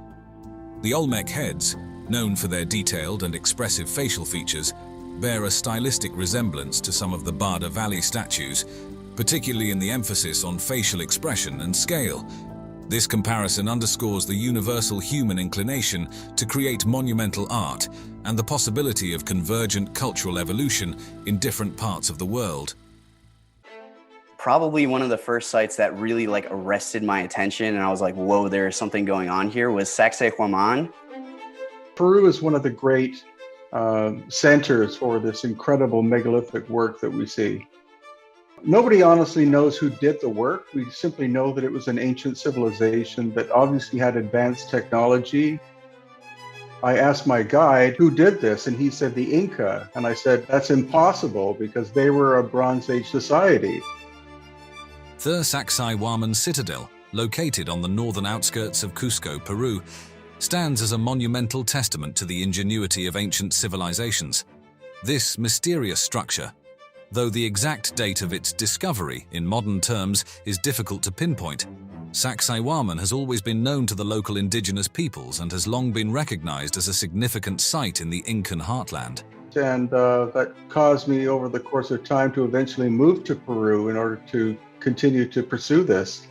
The Olmec heads, known for their detailed and expressive facial features, bear a stylistic resemblance to some of the Barda Valley statues, particularly in the emphasis on facial expression and scale. This comparison underscores the universal human inclination to create monumental art and the possibility of convergent cultural evolution in different parts of the world. Probably one of the first sites that really arrested my attention and I was like, whoa, there's something going on here, was Sacsayhuaman. Peru is one of the great centers for this incredible megalithic work that we see. Nobody honestly knows who did the work. We simply know that it was an ancient civilization that obviously had advanced technology. I asked my guide, who did this? And he said, the Inca. And I said, that's impossible because they were a Bronze Age society. The Sacsayhuaman Citadel, located on the northern outskirts of Cusco, Peru, stands as a monumental testament to the ingenuity of ancient civilizations. This mysterious structure, though the exact date of its discovery in modern terms is difficult to pinpoint, Sacsayhuaman has always been known to the local indigenous peoples and has long been recognized as a significant site in the Incan heartland. And that caused me over the course of time to eventually move to Peru in order to continue to pursue this.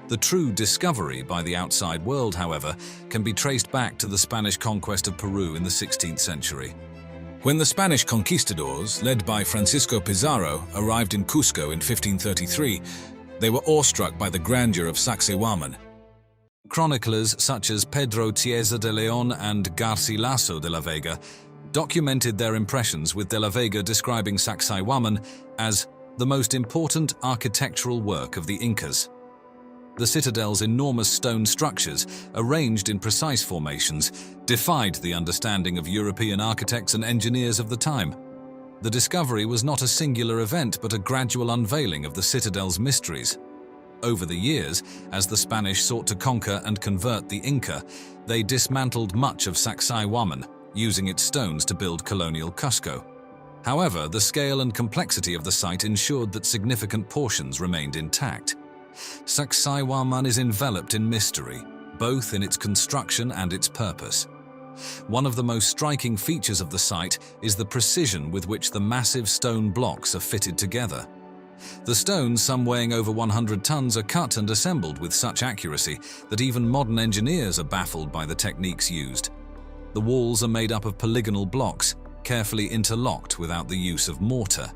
The true discovery by the outside world, however, can be traced back to the Spanish conquest of Peru in the 16th century. When the Spanish conquistadors, led by Francisco Pizarro, arrived in Cusco in 1533, they were awestruck by the grandeur of Sacsayhuaman. Chroniclers such as Pedro Chiesa de Leon and Garcilaso de la Vega documented their impressions, with de la Vega describing Sacsayhuaman as the most important architectural work of the Incas. The citadel's enormous stone structures, arranged in precise formations, defied the understanding of European architects and engineers of the time. The discovery was not a singular event, but a gradual unveiling of the citadel's mysteries. Over the years, as the Spanish sought to conquer and convert the Inca, they dismantled much of Sacsayhuaman, using its stones to build colonial Cusco. However, the scale and complexity of the site ensured that significant portions remained intact. Sacsayhuaman is enveloped in mystery, both in its construction and its purpose. One of the most striking features of the site is the precision with which the massive stone blocks are fitted together. The stones, some weighing over 100 tons, are cut and assembled with such accuracy that even modern engineers are baffled by the techniques used. The walls are made up of polygonal blocks, carefully interlocked without the use of mortar.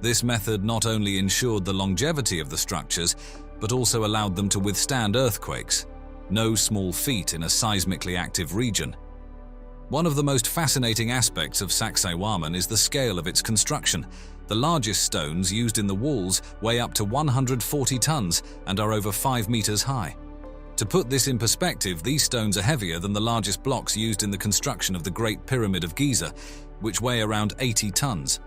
This method not only ensured the longevity of the structures, but also allowed them to withstand earthquakes, no small feat in a seismically active region. One of the most fascinating aspects of Sacsayhuaman is the scale of its construction. The largest stones used in the walls weigh up to 140 tons and are over 5 meters high. To put this in perspective, these stones are heavier than the largest blocks used in the construction of the Great Pyramid of Giza, which weigh around 80 tons.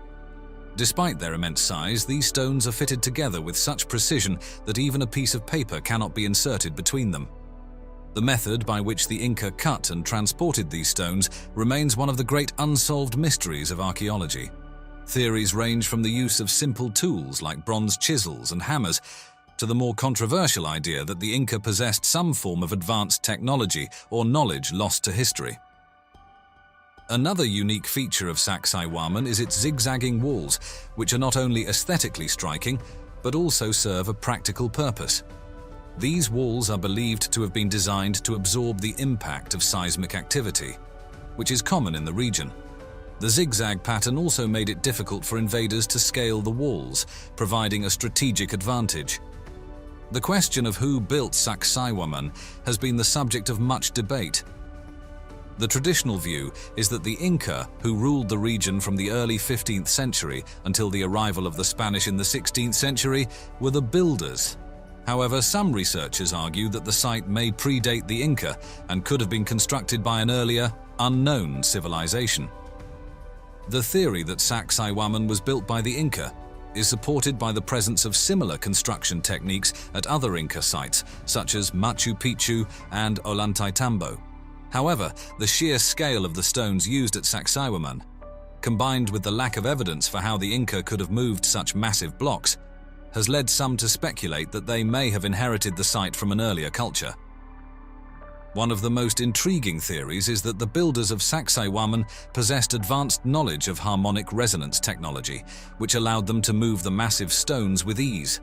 Despite their immense size, these stones are fitted together with such precision that even a piece of paper cannot be inserted between them. The method by which the Inca cut and transported these stones remains one of the great unsolved mysteries of archaeology. Theories range from the use of simple tools like bronze chisels and hammers to the more controversial idea that the Inca possessed some form of advanced technology or knowledge lost to history. Another unique feature of Sacsayhuaman is its zigzagging walls, which are not only aesthetically striking, but also serve a practical purpose. These walls are believed to have been designed to absorb the impact of seismic activity, which is common in the region. The zigzag pattern also made it difficult for invaders to scale the walls, providing a strategic advantage. The question of who built Sacsayhuaman has been the subject of much debate. The traditional view is that the Inca, who ruled the region from the early 15th century until the arrival of the Spanish in the 16th century, were the builders. However, some researchers argue that the site may predate the Inca and could have been constructed by an earlier, unknown civilization. The theory that Sacsayhuaman was built by the Inca is supported by the presence of similar construction techniques at other Inca sites, such as Machu Picchu and Ollantaytambo. However, the sheer scale of the stones used at Sacsayhuaman, combined with the lack of evidence for how the Inca could have moved such massive blocks, has led some to speculate that they may have inherited the site from an earlier culture. One of the most intriguing theories is that the builders of Sacsayhuaman possessed advanced knowledge of harmonic resonance technology, which allowed them to move the massive stones with ease.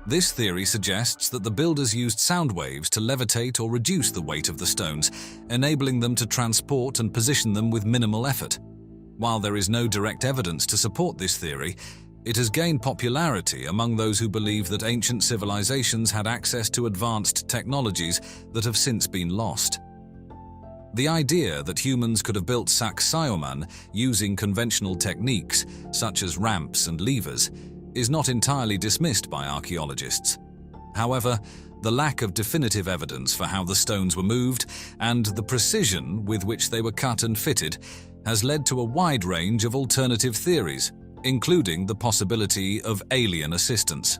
This theory suggests that the builders used sound waves to levitate or reduce the weight of the stones, enabling them to transport and position them with minimal effort. While there is no direct evidence to support this theory, it has gained popularity among those who believe that ancient civilizations had access to advanced technologies that have since been lost. The idea that humans could have built Sacsayhuaman using conventional techniques, such as ramps and levers, is not entirely dismissed by archaeologists. However, the lack of definitive evidence for how the stones were moved and the precision with which they were cut and fitted has led to a wide range of alternative theories, including the possibility of alien assistance.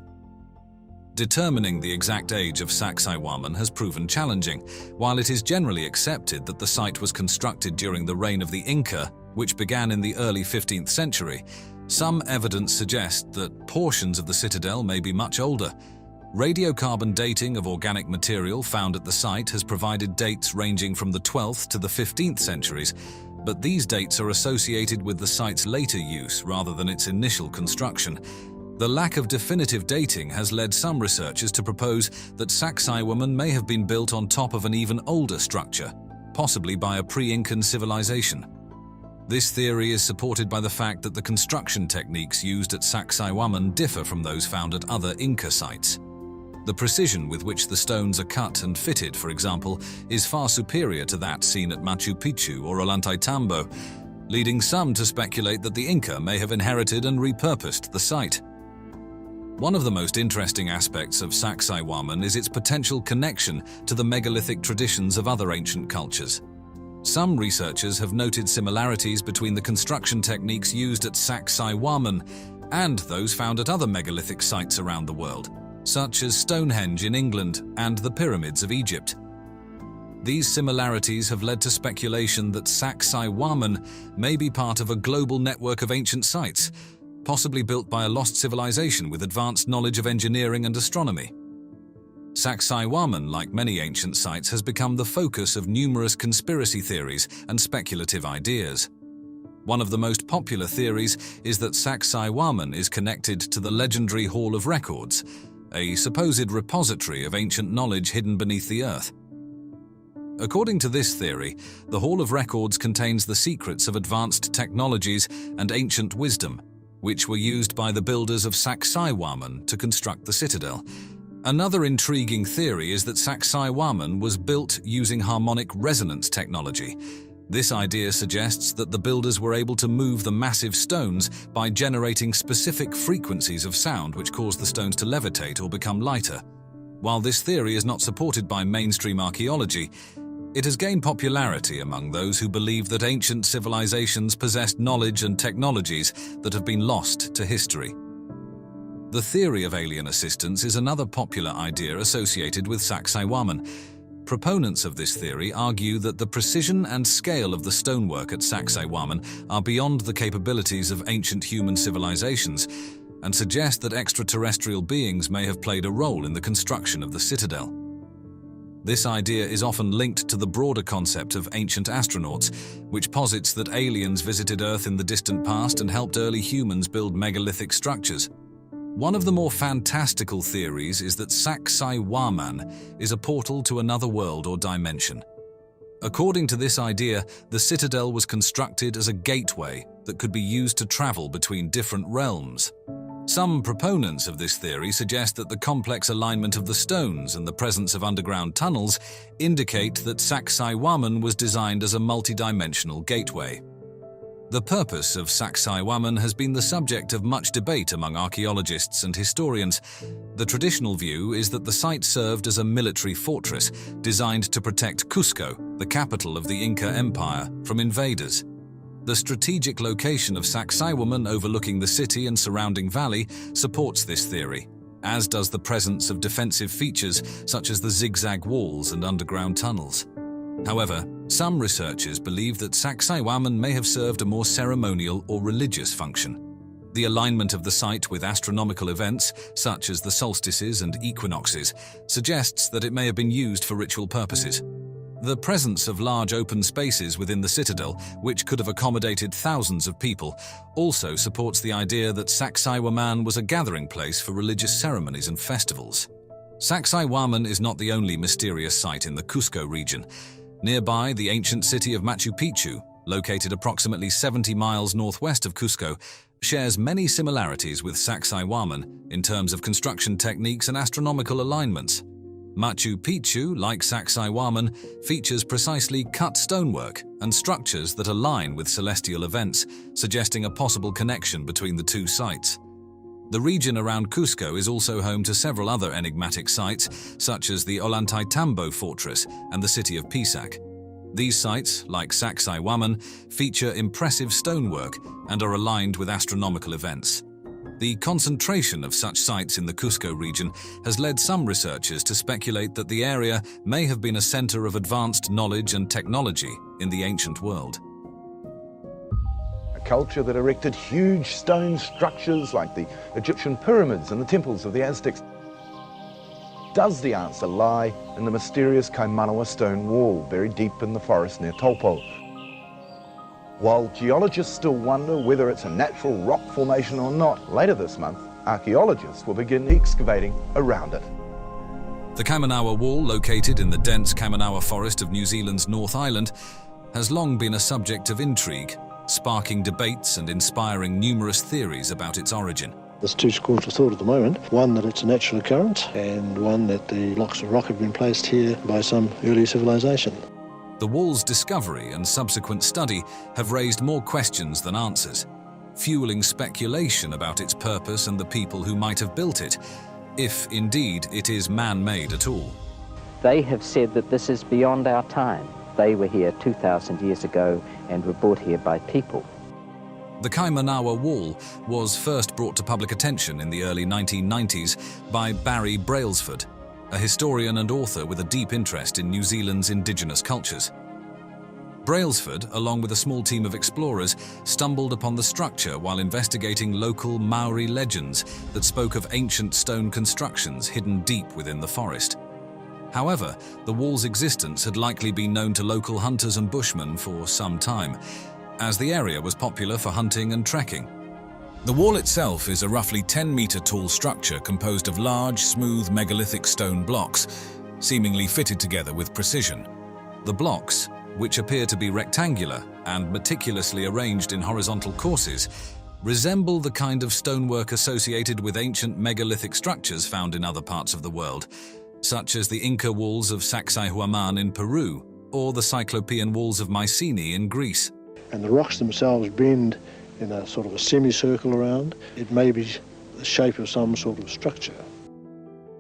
Determining the exact age of Sacsayhuaman has proven challenging. While it is generally accepted that the site was constructed during the reign of the Inca, which began in the early 15th century, some evidence suggests that portions of the citadel may be much older. Radiocarbon dating of organic material found at the site has provided dates ranging from the 12th to the 15th centuries, but these dates are associated with the site's later use rather than its initial construction. The lack of definitive dating has led some researchers to propose that Sacsayhuaman may have been built on top of an even older structure, possibly by a pre-Incan civilization. This theory is supported by the fact that the construction techniques used at Sacsayhuaman differ from those found at other Inca sites. The precision with which the stones are cut and fitted, for example, is far superior to that seen at Machu Picchu or Ollantaytambo, leading some to speculate that the Inca may have inherited and repurposed the site. One of the most interesting aspects of Sacsayhuaman is its potential connection to the megalithic traditions of other ancient cultures. Some researchers have noted similarities between the construction techniques used at Sacsayhuaman and those found at other megalithic sites around the world, such as Stonehenge in England and the pyramids of Egypt. These similarities have led to speculation that Sacsayhuaman may be part of a global network of ancient sites, possibly built by a lost civilization with advanced knowledge of engineering and astronomy. Sacsayhuaman, like many ancient sites, has become the focus of numerous conspiracy theories and speculative ideas. One of the most popular theories is that Sacsayhuaman is connected to the legendary Hall of Records, a supposed repository of ancient knowledge hidden beneath the earth. According to this theory, the Hall of Records contains the secrets of advanced technologies and ancient wisdom, which were used by the builders of Sacsayhuaman to construct the citadel. Another intriguing theory is that Sacsayhuaman was built using harmonic resonance technology. This idea suggests that the builders were able to move the massive stones by generating specific frequencies of sound which caused the stones to levitate or become lighter. While this theory is not supported by mainstream archaeology, it has gained popularity among those who believe that ancient civilizations possessed knowledge and technologies that have been lost to history. The theory of alien assistance is another popular idea associated with Sacsayhuaman. Proponents of this theory argue that the precision and scale of the stonework at Sacsayhuaman are beyond the capabilities of ancient human civilizations, and suggest that extraterrestrial beings may have played a role in the construction of the citadel. This idea is often linked to the broader concept of ancient astronauts, which posits that aliens visited Earth in the distant past and helped early humans build megalithic structures. One of the more fantastical theories is that Sacsayhuaman is a portal to another world or dimension. According to this idea, the citadel was constructed as a gateway that could be used to travel between different realms. Some proponents of this theory suggest that the complex alignment of the stones and the presence of underground tunnels indicate that Sacsayhuaman was designed as a multidimensional gateway. The purpose of Sacsayhuaman has been the subject of much debate among archaeologists and historians. The traditional view is that the site served as a military fortress designed to protect Cusco, the capital of the Inca Empire, from invaders. The strategic location of Sacsayhuaman overlooking the city and surrounding valley supports this theory, as does the presence of defensive features such as the zigzag walls and underground tunnels. However, some researchers believe that Sacsayhuaman may have served a more ceremonial or religious function. The alignment of the site with astronomical events, such as the solstices and equinoxes, suggests that it may have been used for ritual purposes. The presence of large open spaces within the citadel, which could have accommodated thousands of people, also supports the idea that Sacsayhuaman was a gathering place for religious ceremonies and festivals. Sacsayhuaman is not the only mysterious site in the Cusco region. Nearby, the ancient city of Machu Picchu, located approximately 70 miles northwest of Cusco, shares many similarities with Sacsayhuaman in terms of construction techniques and astronomical alignments. Machu Picchu, like Sacsayhuaman, features precisely cut stonework and structures that align with celestial events, suggesting a possible connection between the two sites. The region around Cusco is also home to several other enigmatic sites, such as the Ollantaytambo fortress and the city of Pisac. These sites, like Sacsayhuaman, feature impressive stonework and are aligned with astronomical events. The concentration of such sites in the Cusco region has led some researchers to speculate that the area may have been a center of advanced knowledge and technology in the ancient world. A culture that erected huge stone structures like the Egyptian pyramids and the temples of the Aztecs. Does the answer lie in the mysterious Kaimanawa stone wall buried deep in the forest near Taupo? While geologists still wonder whether it's a natural rock formation or not, later this month, archaeologists will begin excavating around it. The Kaimanawa Wall, located in the dense Kaimanawa forest of New Zealand's North Island, has long been a subject of intrigue, sparking debates and inspiring numerous theories about its origin. There's two schools of thought at the moment. One that it's a natural occurrence, and one that the blocks of rock have been placed here by some early civilization. The wall's discovery and subsequent study have raised more questions than answers, fueling speculation about its purpose and the people who might have built it, if indeed it is man-made at all. They have said that this is beyond our time. They were here 2,000 years ago and were brought here by people. The Kaimanawa Wall was first brought to public attention in the early 1990s by Barry Brailsford. a historian and author with a deep interest in New Zealand's indigenous cultures. Brailsford, along with a small team of explorers, stumbled upon the structure while investigating local Maori legends that spoke of ancient stone constructions hidden deep within the forest. However, the wall's existence had likely been known to local hunters and bushmen for some time, as the area was popular for hunting and trekking. The wall itself is a roughly 10-meter tall structure composed of large, smooth megalithic stone blocks, seemingly fitted together with precision. The blocks, which appear to be rectangular and meticulously arranged in horizontal courses, resemble the kind of stonework associated with ancient megalithic structures found in other parts of the world, such as the Inca walls of Sacsayhuaman in Peru or the Cyclopean walls of Mycenae in Greece. And the rocks themselves bend in a sort of a semicircle around. It may be the shape of some sort of structure.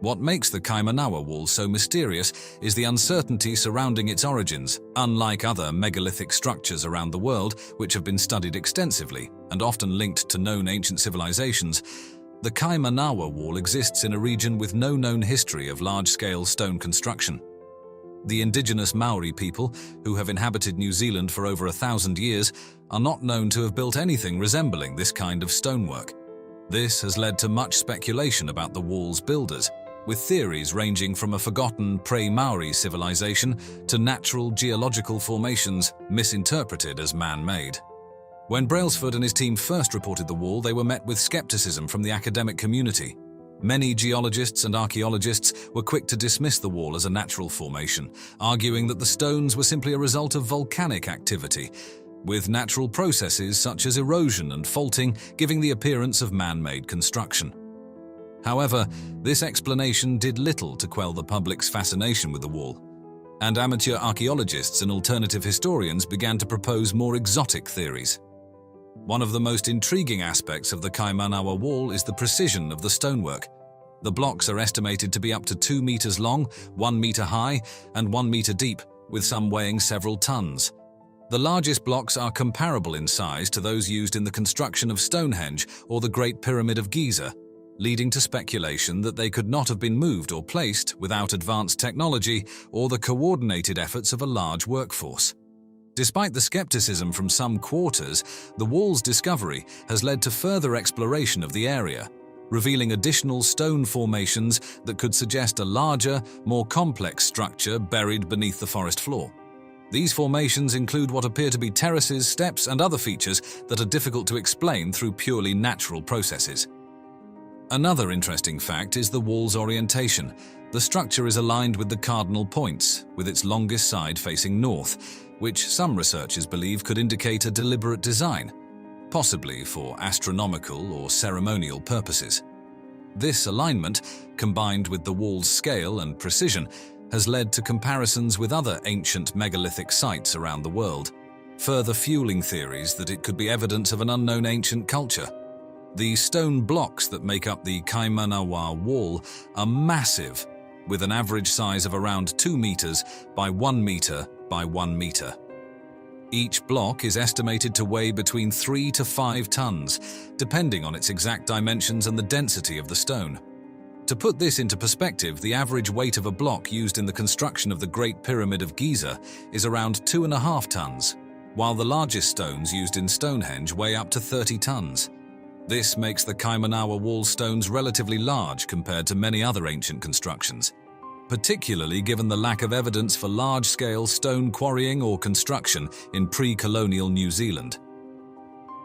What makes the Kaimanawa Wall so mysterious is the uncertainty surrounding its origins. Unlike other megalithic structures around the world, which have been studied extensively and often linked to known ancient civilizations, the Kaimanawa Wall exists in a region with no known history of large-scale stone construction. The indigenous Maori people, who have inhabited New Zealand for over 1,000 years, are not known to have built anything resembling this kind of stonework. This has led to much speculation about the wall's builders, with theories ranging from a forgotten pre-Maori civilization to natural geological formations misinterpreted as man-made. When Brailsford and his team first reported the wall, they were met with skepticism from the academic community. Many geologists and archaeologists were quick to dismiss the wall as a natural formation, arguing that the stones were simply a result of volcanic activity, with natural processes such as erosion and faulting giving the appearance of man-made construction. However, this explanation did little to quell the public's fascination with the wall, and amateur archaeologists and alternative historians began to propose more exotic theories. One of the most intriguing aspects of the Kaimanawa Wall is the precision of the stonework. The blocks are estimated to be up to 2 meters long, 1 meter high, and 1 meter deep, with some weighing several tons. The largest blocks are comparable in size to those used in the construction of Stonehenge or the Great Pyramid of Giza, leading to speculation that they could not have been moved or placed without advanced technology or the coordinated efforts of a large workforce. Despite the skepticism from some quarters, the wall's discovery has led to further exploration of the area, revealing additional stone formations that could suggest a larger, more complex structure buried beneath the forest floor. These formations include what appear to be terraces, steps, and other features that are difficult to explain through purely natural processes. Another interesting fact is the wall's orientation. The structure is aligned with the cardinal points, with its longest side facing north, which some researchers believe could indicate a deliberate design, possibly for astronomical or ceremonial purposes. This alignment, combined with the wall's scale and precision, has led to comparisons with other ancient megalithic sites around the world, further fueling theories that it could be evidence of an unknown ancient culture. The stone blocks that make up the Kaimanawa Wall are massive, with an average size of around 2 meters by 1 meter by 1 meter. Each block is estimated to weigh between 3 to 5 tons, depending on its exact dimensions and the density of the stone. To put this into perspective, the average weight of a block used in the construction of the Great Pyramid of Giza is around 2.5 tons, while the largest stones used in Stonehenge weigh up to 30 tons. This makes the Kaimanawa Wall stones relatively large compared to many other ancient constructions, particularly given the lack of evidence for large-scale stone quarrying or construction in pre-colonial New Zealand.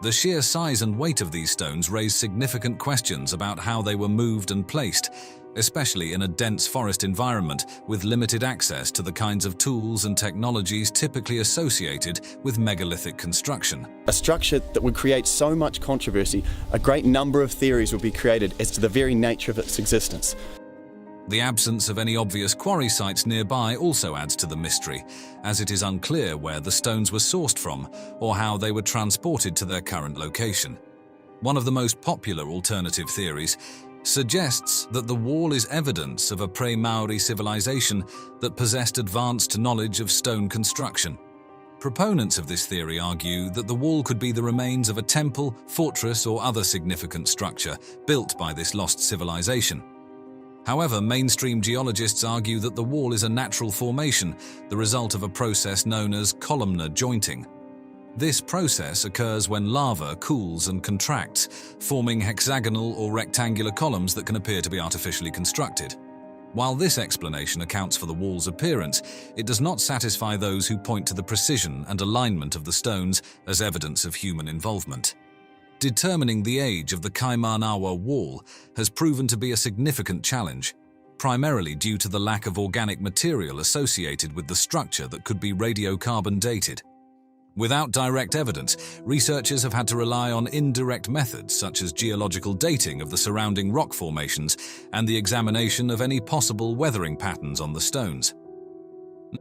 The sheer size and weight of these stones raise significant questions about how they were moved and placed, especially in a dense forest environment with limited access to the kinds of tools and technologies typically associated with megalithic construction. A structure that would create so much controversy, a great number of theories would be created as to the very nature of its existence. The absence of any obvious quarry sites nearby also adds to the mystery, as it is unclear where the stones were sourced from or how they were transported to their current location. One of the most popular alternative theories suggests that the wall is evidence of a pre-Maori civilization that possessed advanced knowledge of stone construction. Proponents of this theory argue that the wall could be the remains of a temple, fortress, or other significant structure built by this lost civilization. However, mainstream geologists argue that the wall is a natural formation, the result of a process known as columnar jointing. This process occurs when lava cools and contracts, forming hexagonal or rectangular columns that can appear to be artificially constructed. While this explanation accounts for the wall's appearance, it does not satisfy those who point to the precision and alignment of the stones as evidence of human involvement. Determining the age of the Kaimanawa Wall has proven to be a significant challenge, primarily due to the lack of organic material associated with the structure that could be radiocarbon dated. Without direct evidence, researchers have had to rely on indirect methods such as geological dating of the surrounding rock formations and the examination of any possible weathering patterns on the stones.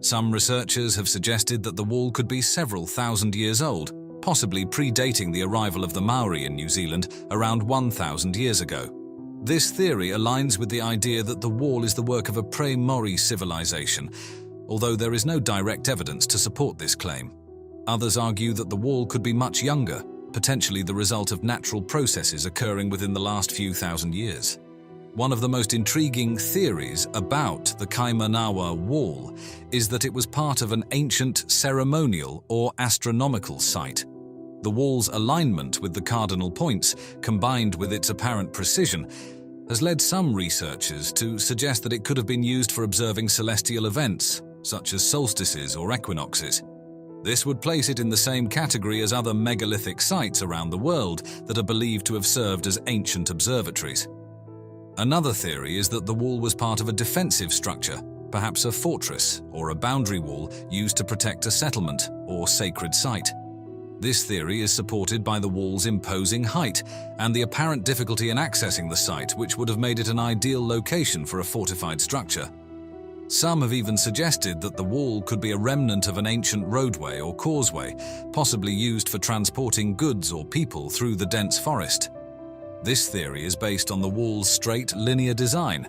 Some researchers have suggested that the wall could be several thousand years old, possibly predating the arrival of the Maori in New Zealand around 1,000 years ago. This theory aligns with the idea that the wall is the work of a pre-Maori civilization, although there is no direct evidence to support this claim. Others argue that the wall could be much younger, potentially the result of natural processes occurring within the last few thousand years. One of the most intriguing theories about the Kaimanawa Wall is that it was part of an ancient ceremonial or astronomical site. The wall's alignment with the cardinal points, combined with its apparent precision, has led some researchers to suggest that it could have been used for observing celestial events, such as solstices or equinoxes. This would place it in the same category as other megalithic sites around the world that are believed to have served as ancient observatories. Another theory is that the wall was part of a defensive structure, perhaps a fortress or a boundary wall used to protect a settlement or sacred site. This theory is supported by the wall's imposing height and the apparent difficulty in accessing the site, which would have made it an ideal location for a fortified structure. Some have even suggested that the wall could be a remnant of an ancient roadway or causeway, possibly used for transporting goods or people through the dense forest. This theory is based on the wall's straight, linear design,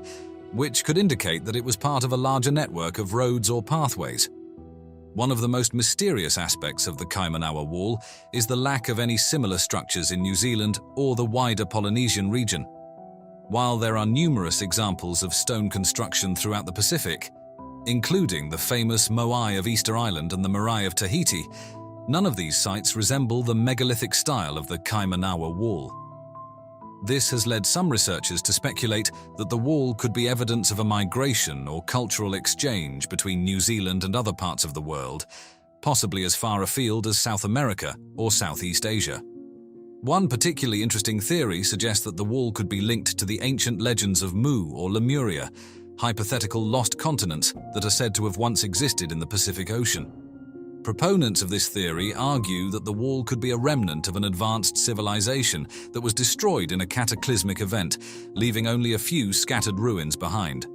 which could indicate that it was part of a larger network of roads or pathways. One of the most mysterious aspects of the Kaimanawa Wall is the lack of any similar structures in New Zealand or the wider Polynesian region. While there are numerous examples of stone construction throughout the Pacific, including the famous Moai of Easter Island and the Marae of Tahiti, none of these sites resemble the megalithic style of the Kaimanawa Wall. This has led some researchers to speculate that the wall could be evidence of a migration or cultural exchange between New Zealand and other parts of the world, possibly as far afield as South America or Southeast Asia. One particularly interesting theory suggests that the wall could be linked to the ancient legends of Mu or Lemuria, hypothetical lost continents that are said to have once existed in the Pacific Ocean. Proponents of this theory argue that the wall could be a remnant of an advanced civilization that was destroyed in a cataclysmic event, leaving only a few scattered ruins behind.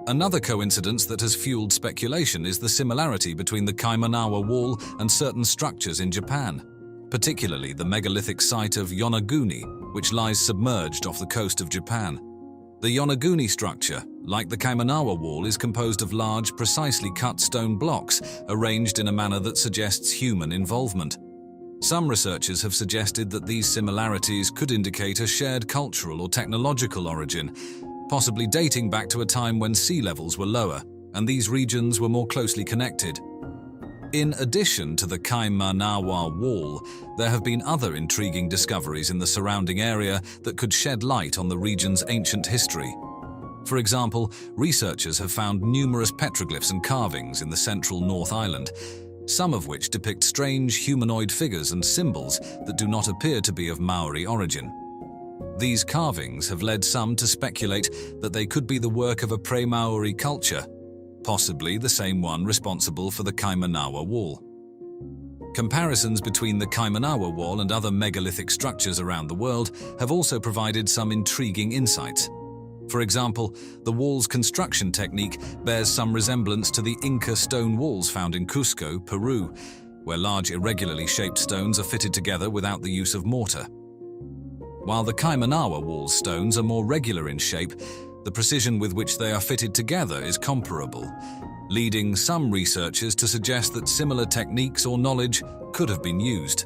Another coincidence that has fueled speculation is the similarity between the Kaimanawa Wall and certain structures in Japan, particularly the megalithic site of Yonaguni, which lies submerged off the coast of Japan. The Yonaguni structure, like the Kaimanawa Wall, is composed of large, precisely cut stone blocks arranged in a manner that suggests human involvement. Some researchers have suggested that these similarities could indicate a shared cultural or technological origin, possibly dating back to a time when sea levels were lower and these regions were more closely connected. In addition to the Kaimanawa Wall, there have been other intriguing discoveries in the surrounding area that could shed light on the region's ancient history. For example, researchers have found numerous petroglyphs and carvings in the central North Island, some of which depict strange humanoid figures and symbols that do not appear to be of Maori origin. These carvings have led some to speculate that they could be the work of a pre-Maori culture, possibly the same one responsible for the Kaimanawa Wall. Comparisons between the Kaimanawa Wall and other megalithic structures around the world have also provided some intriguing insights. For example, the wall's construction technique bears some resemblance to the Inca stone walls found in Cusco, Peru, where large irregularly shaped stones are fitted together without the use of mortar. While the Kaimanawa Wall's stones are more regular in shape, the precision with which they are fitted together is comparable, leading some researchers to suggest that similar techniques or knowledge could have been used.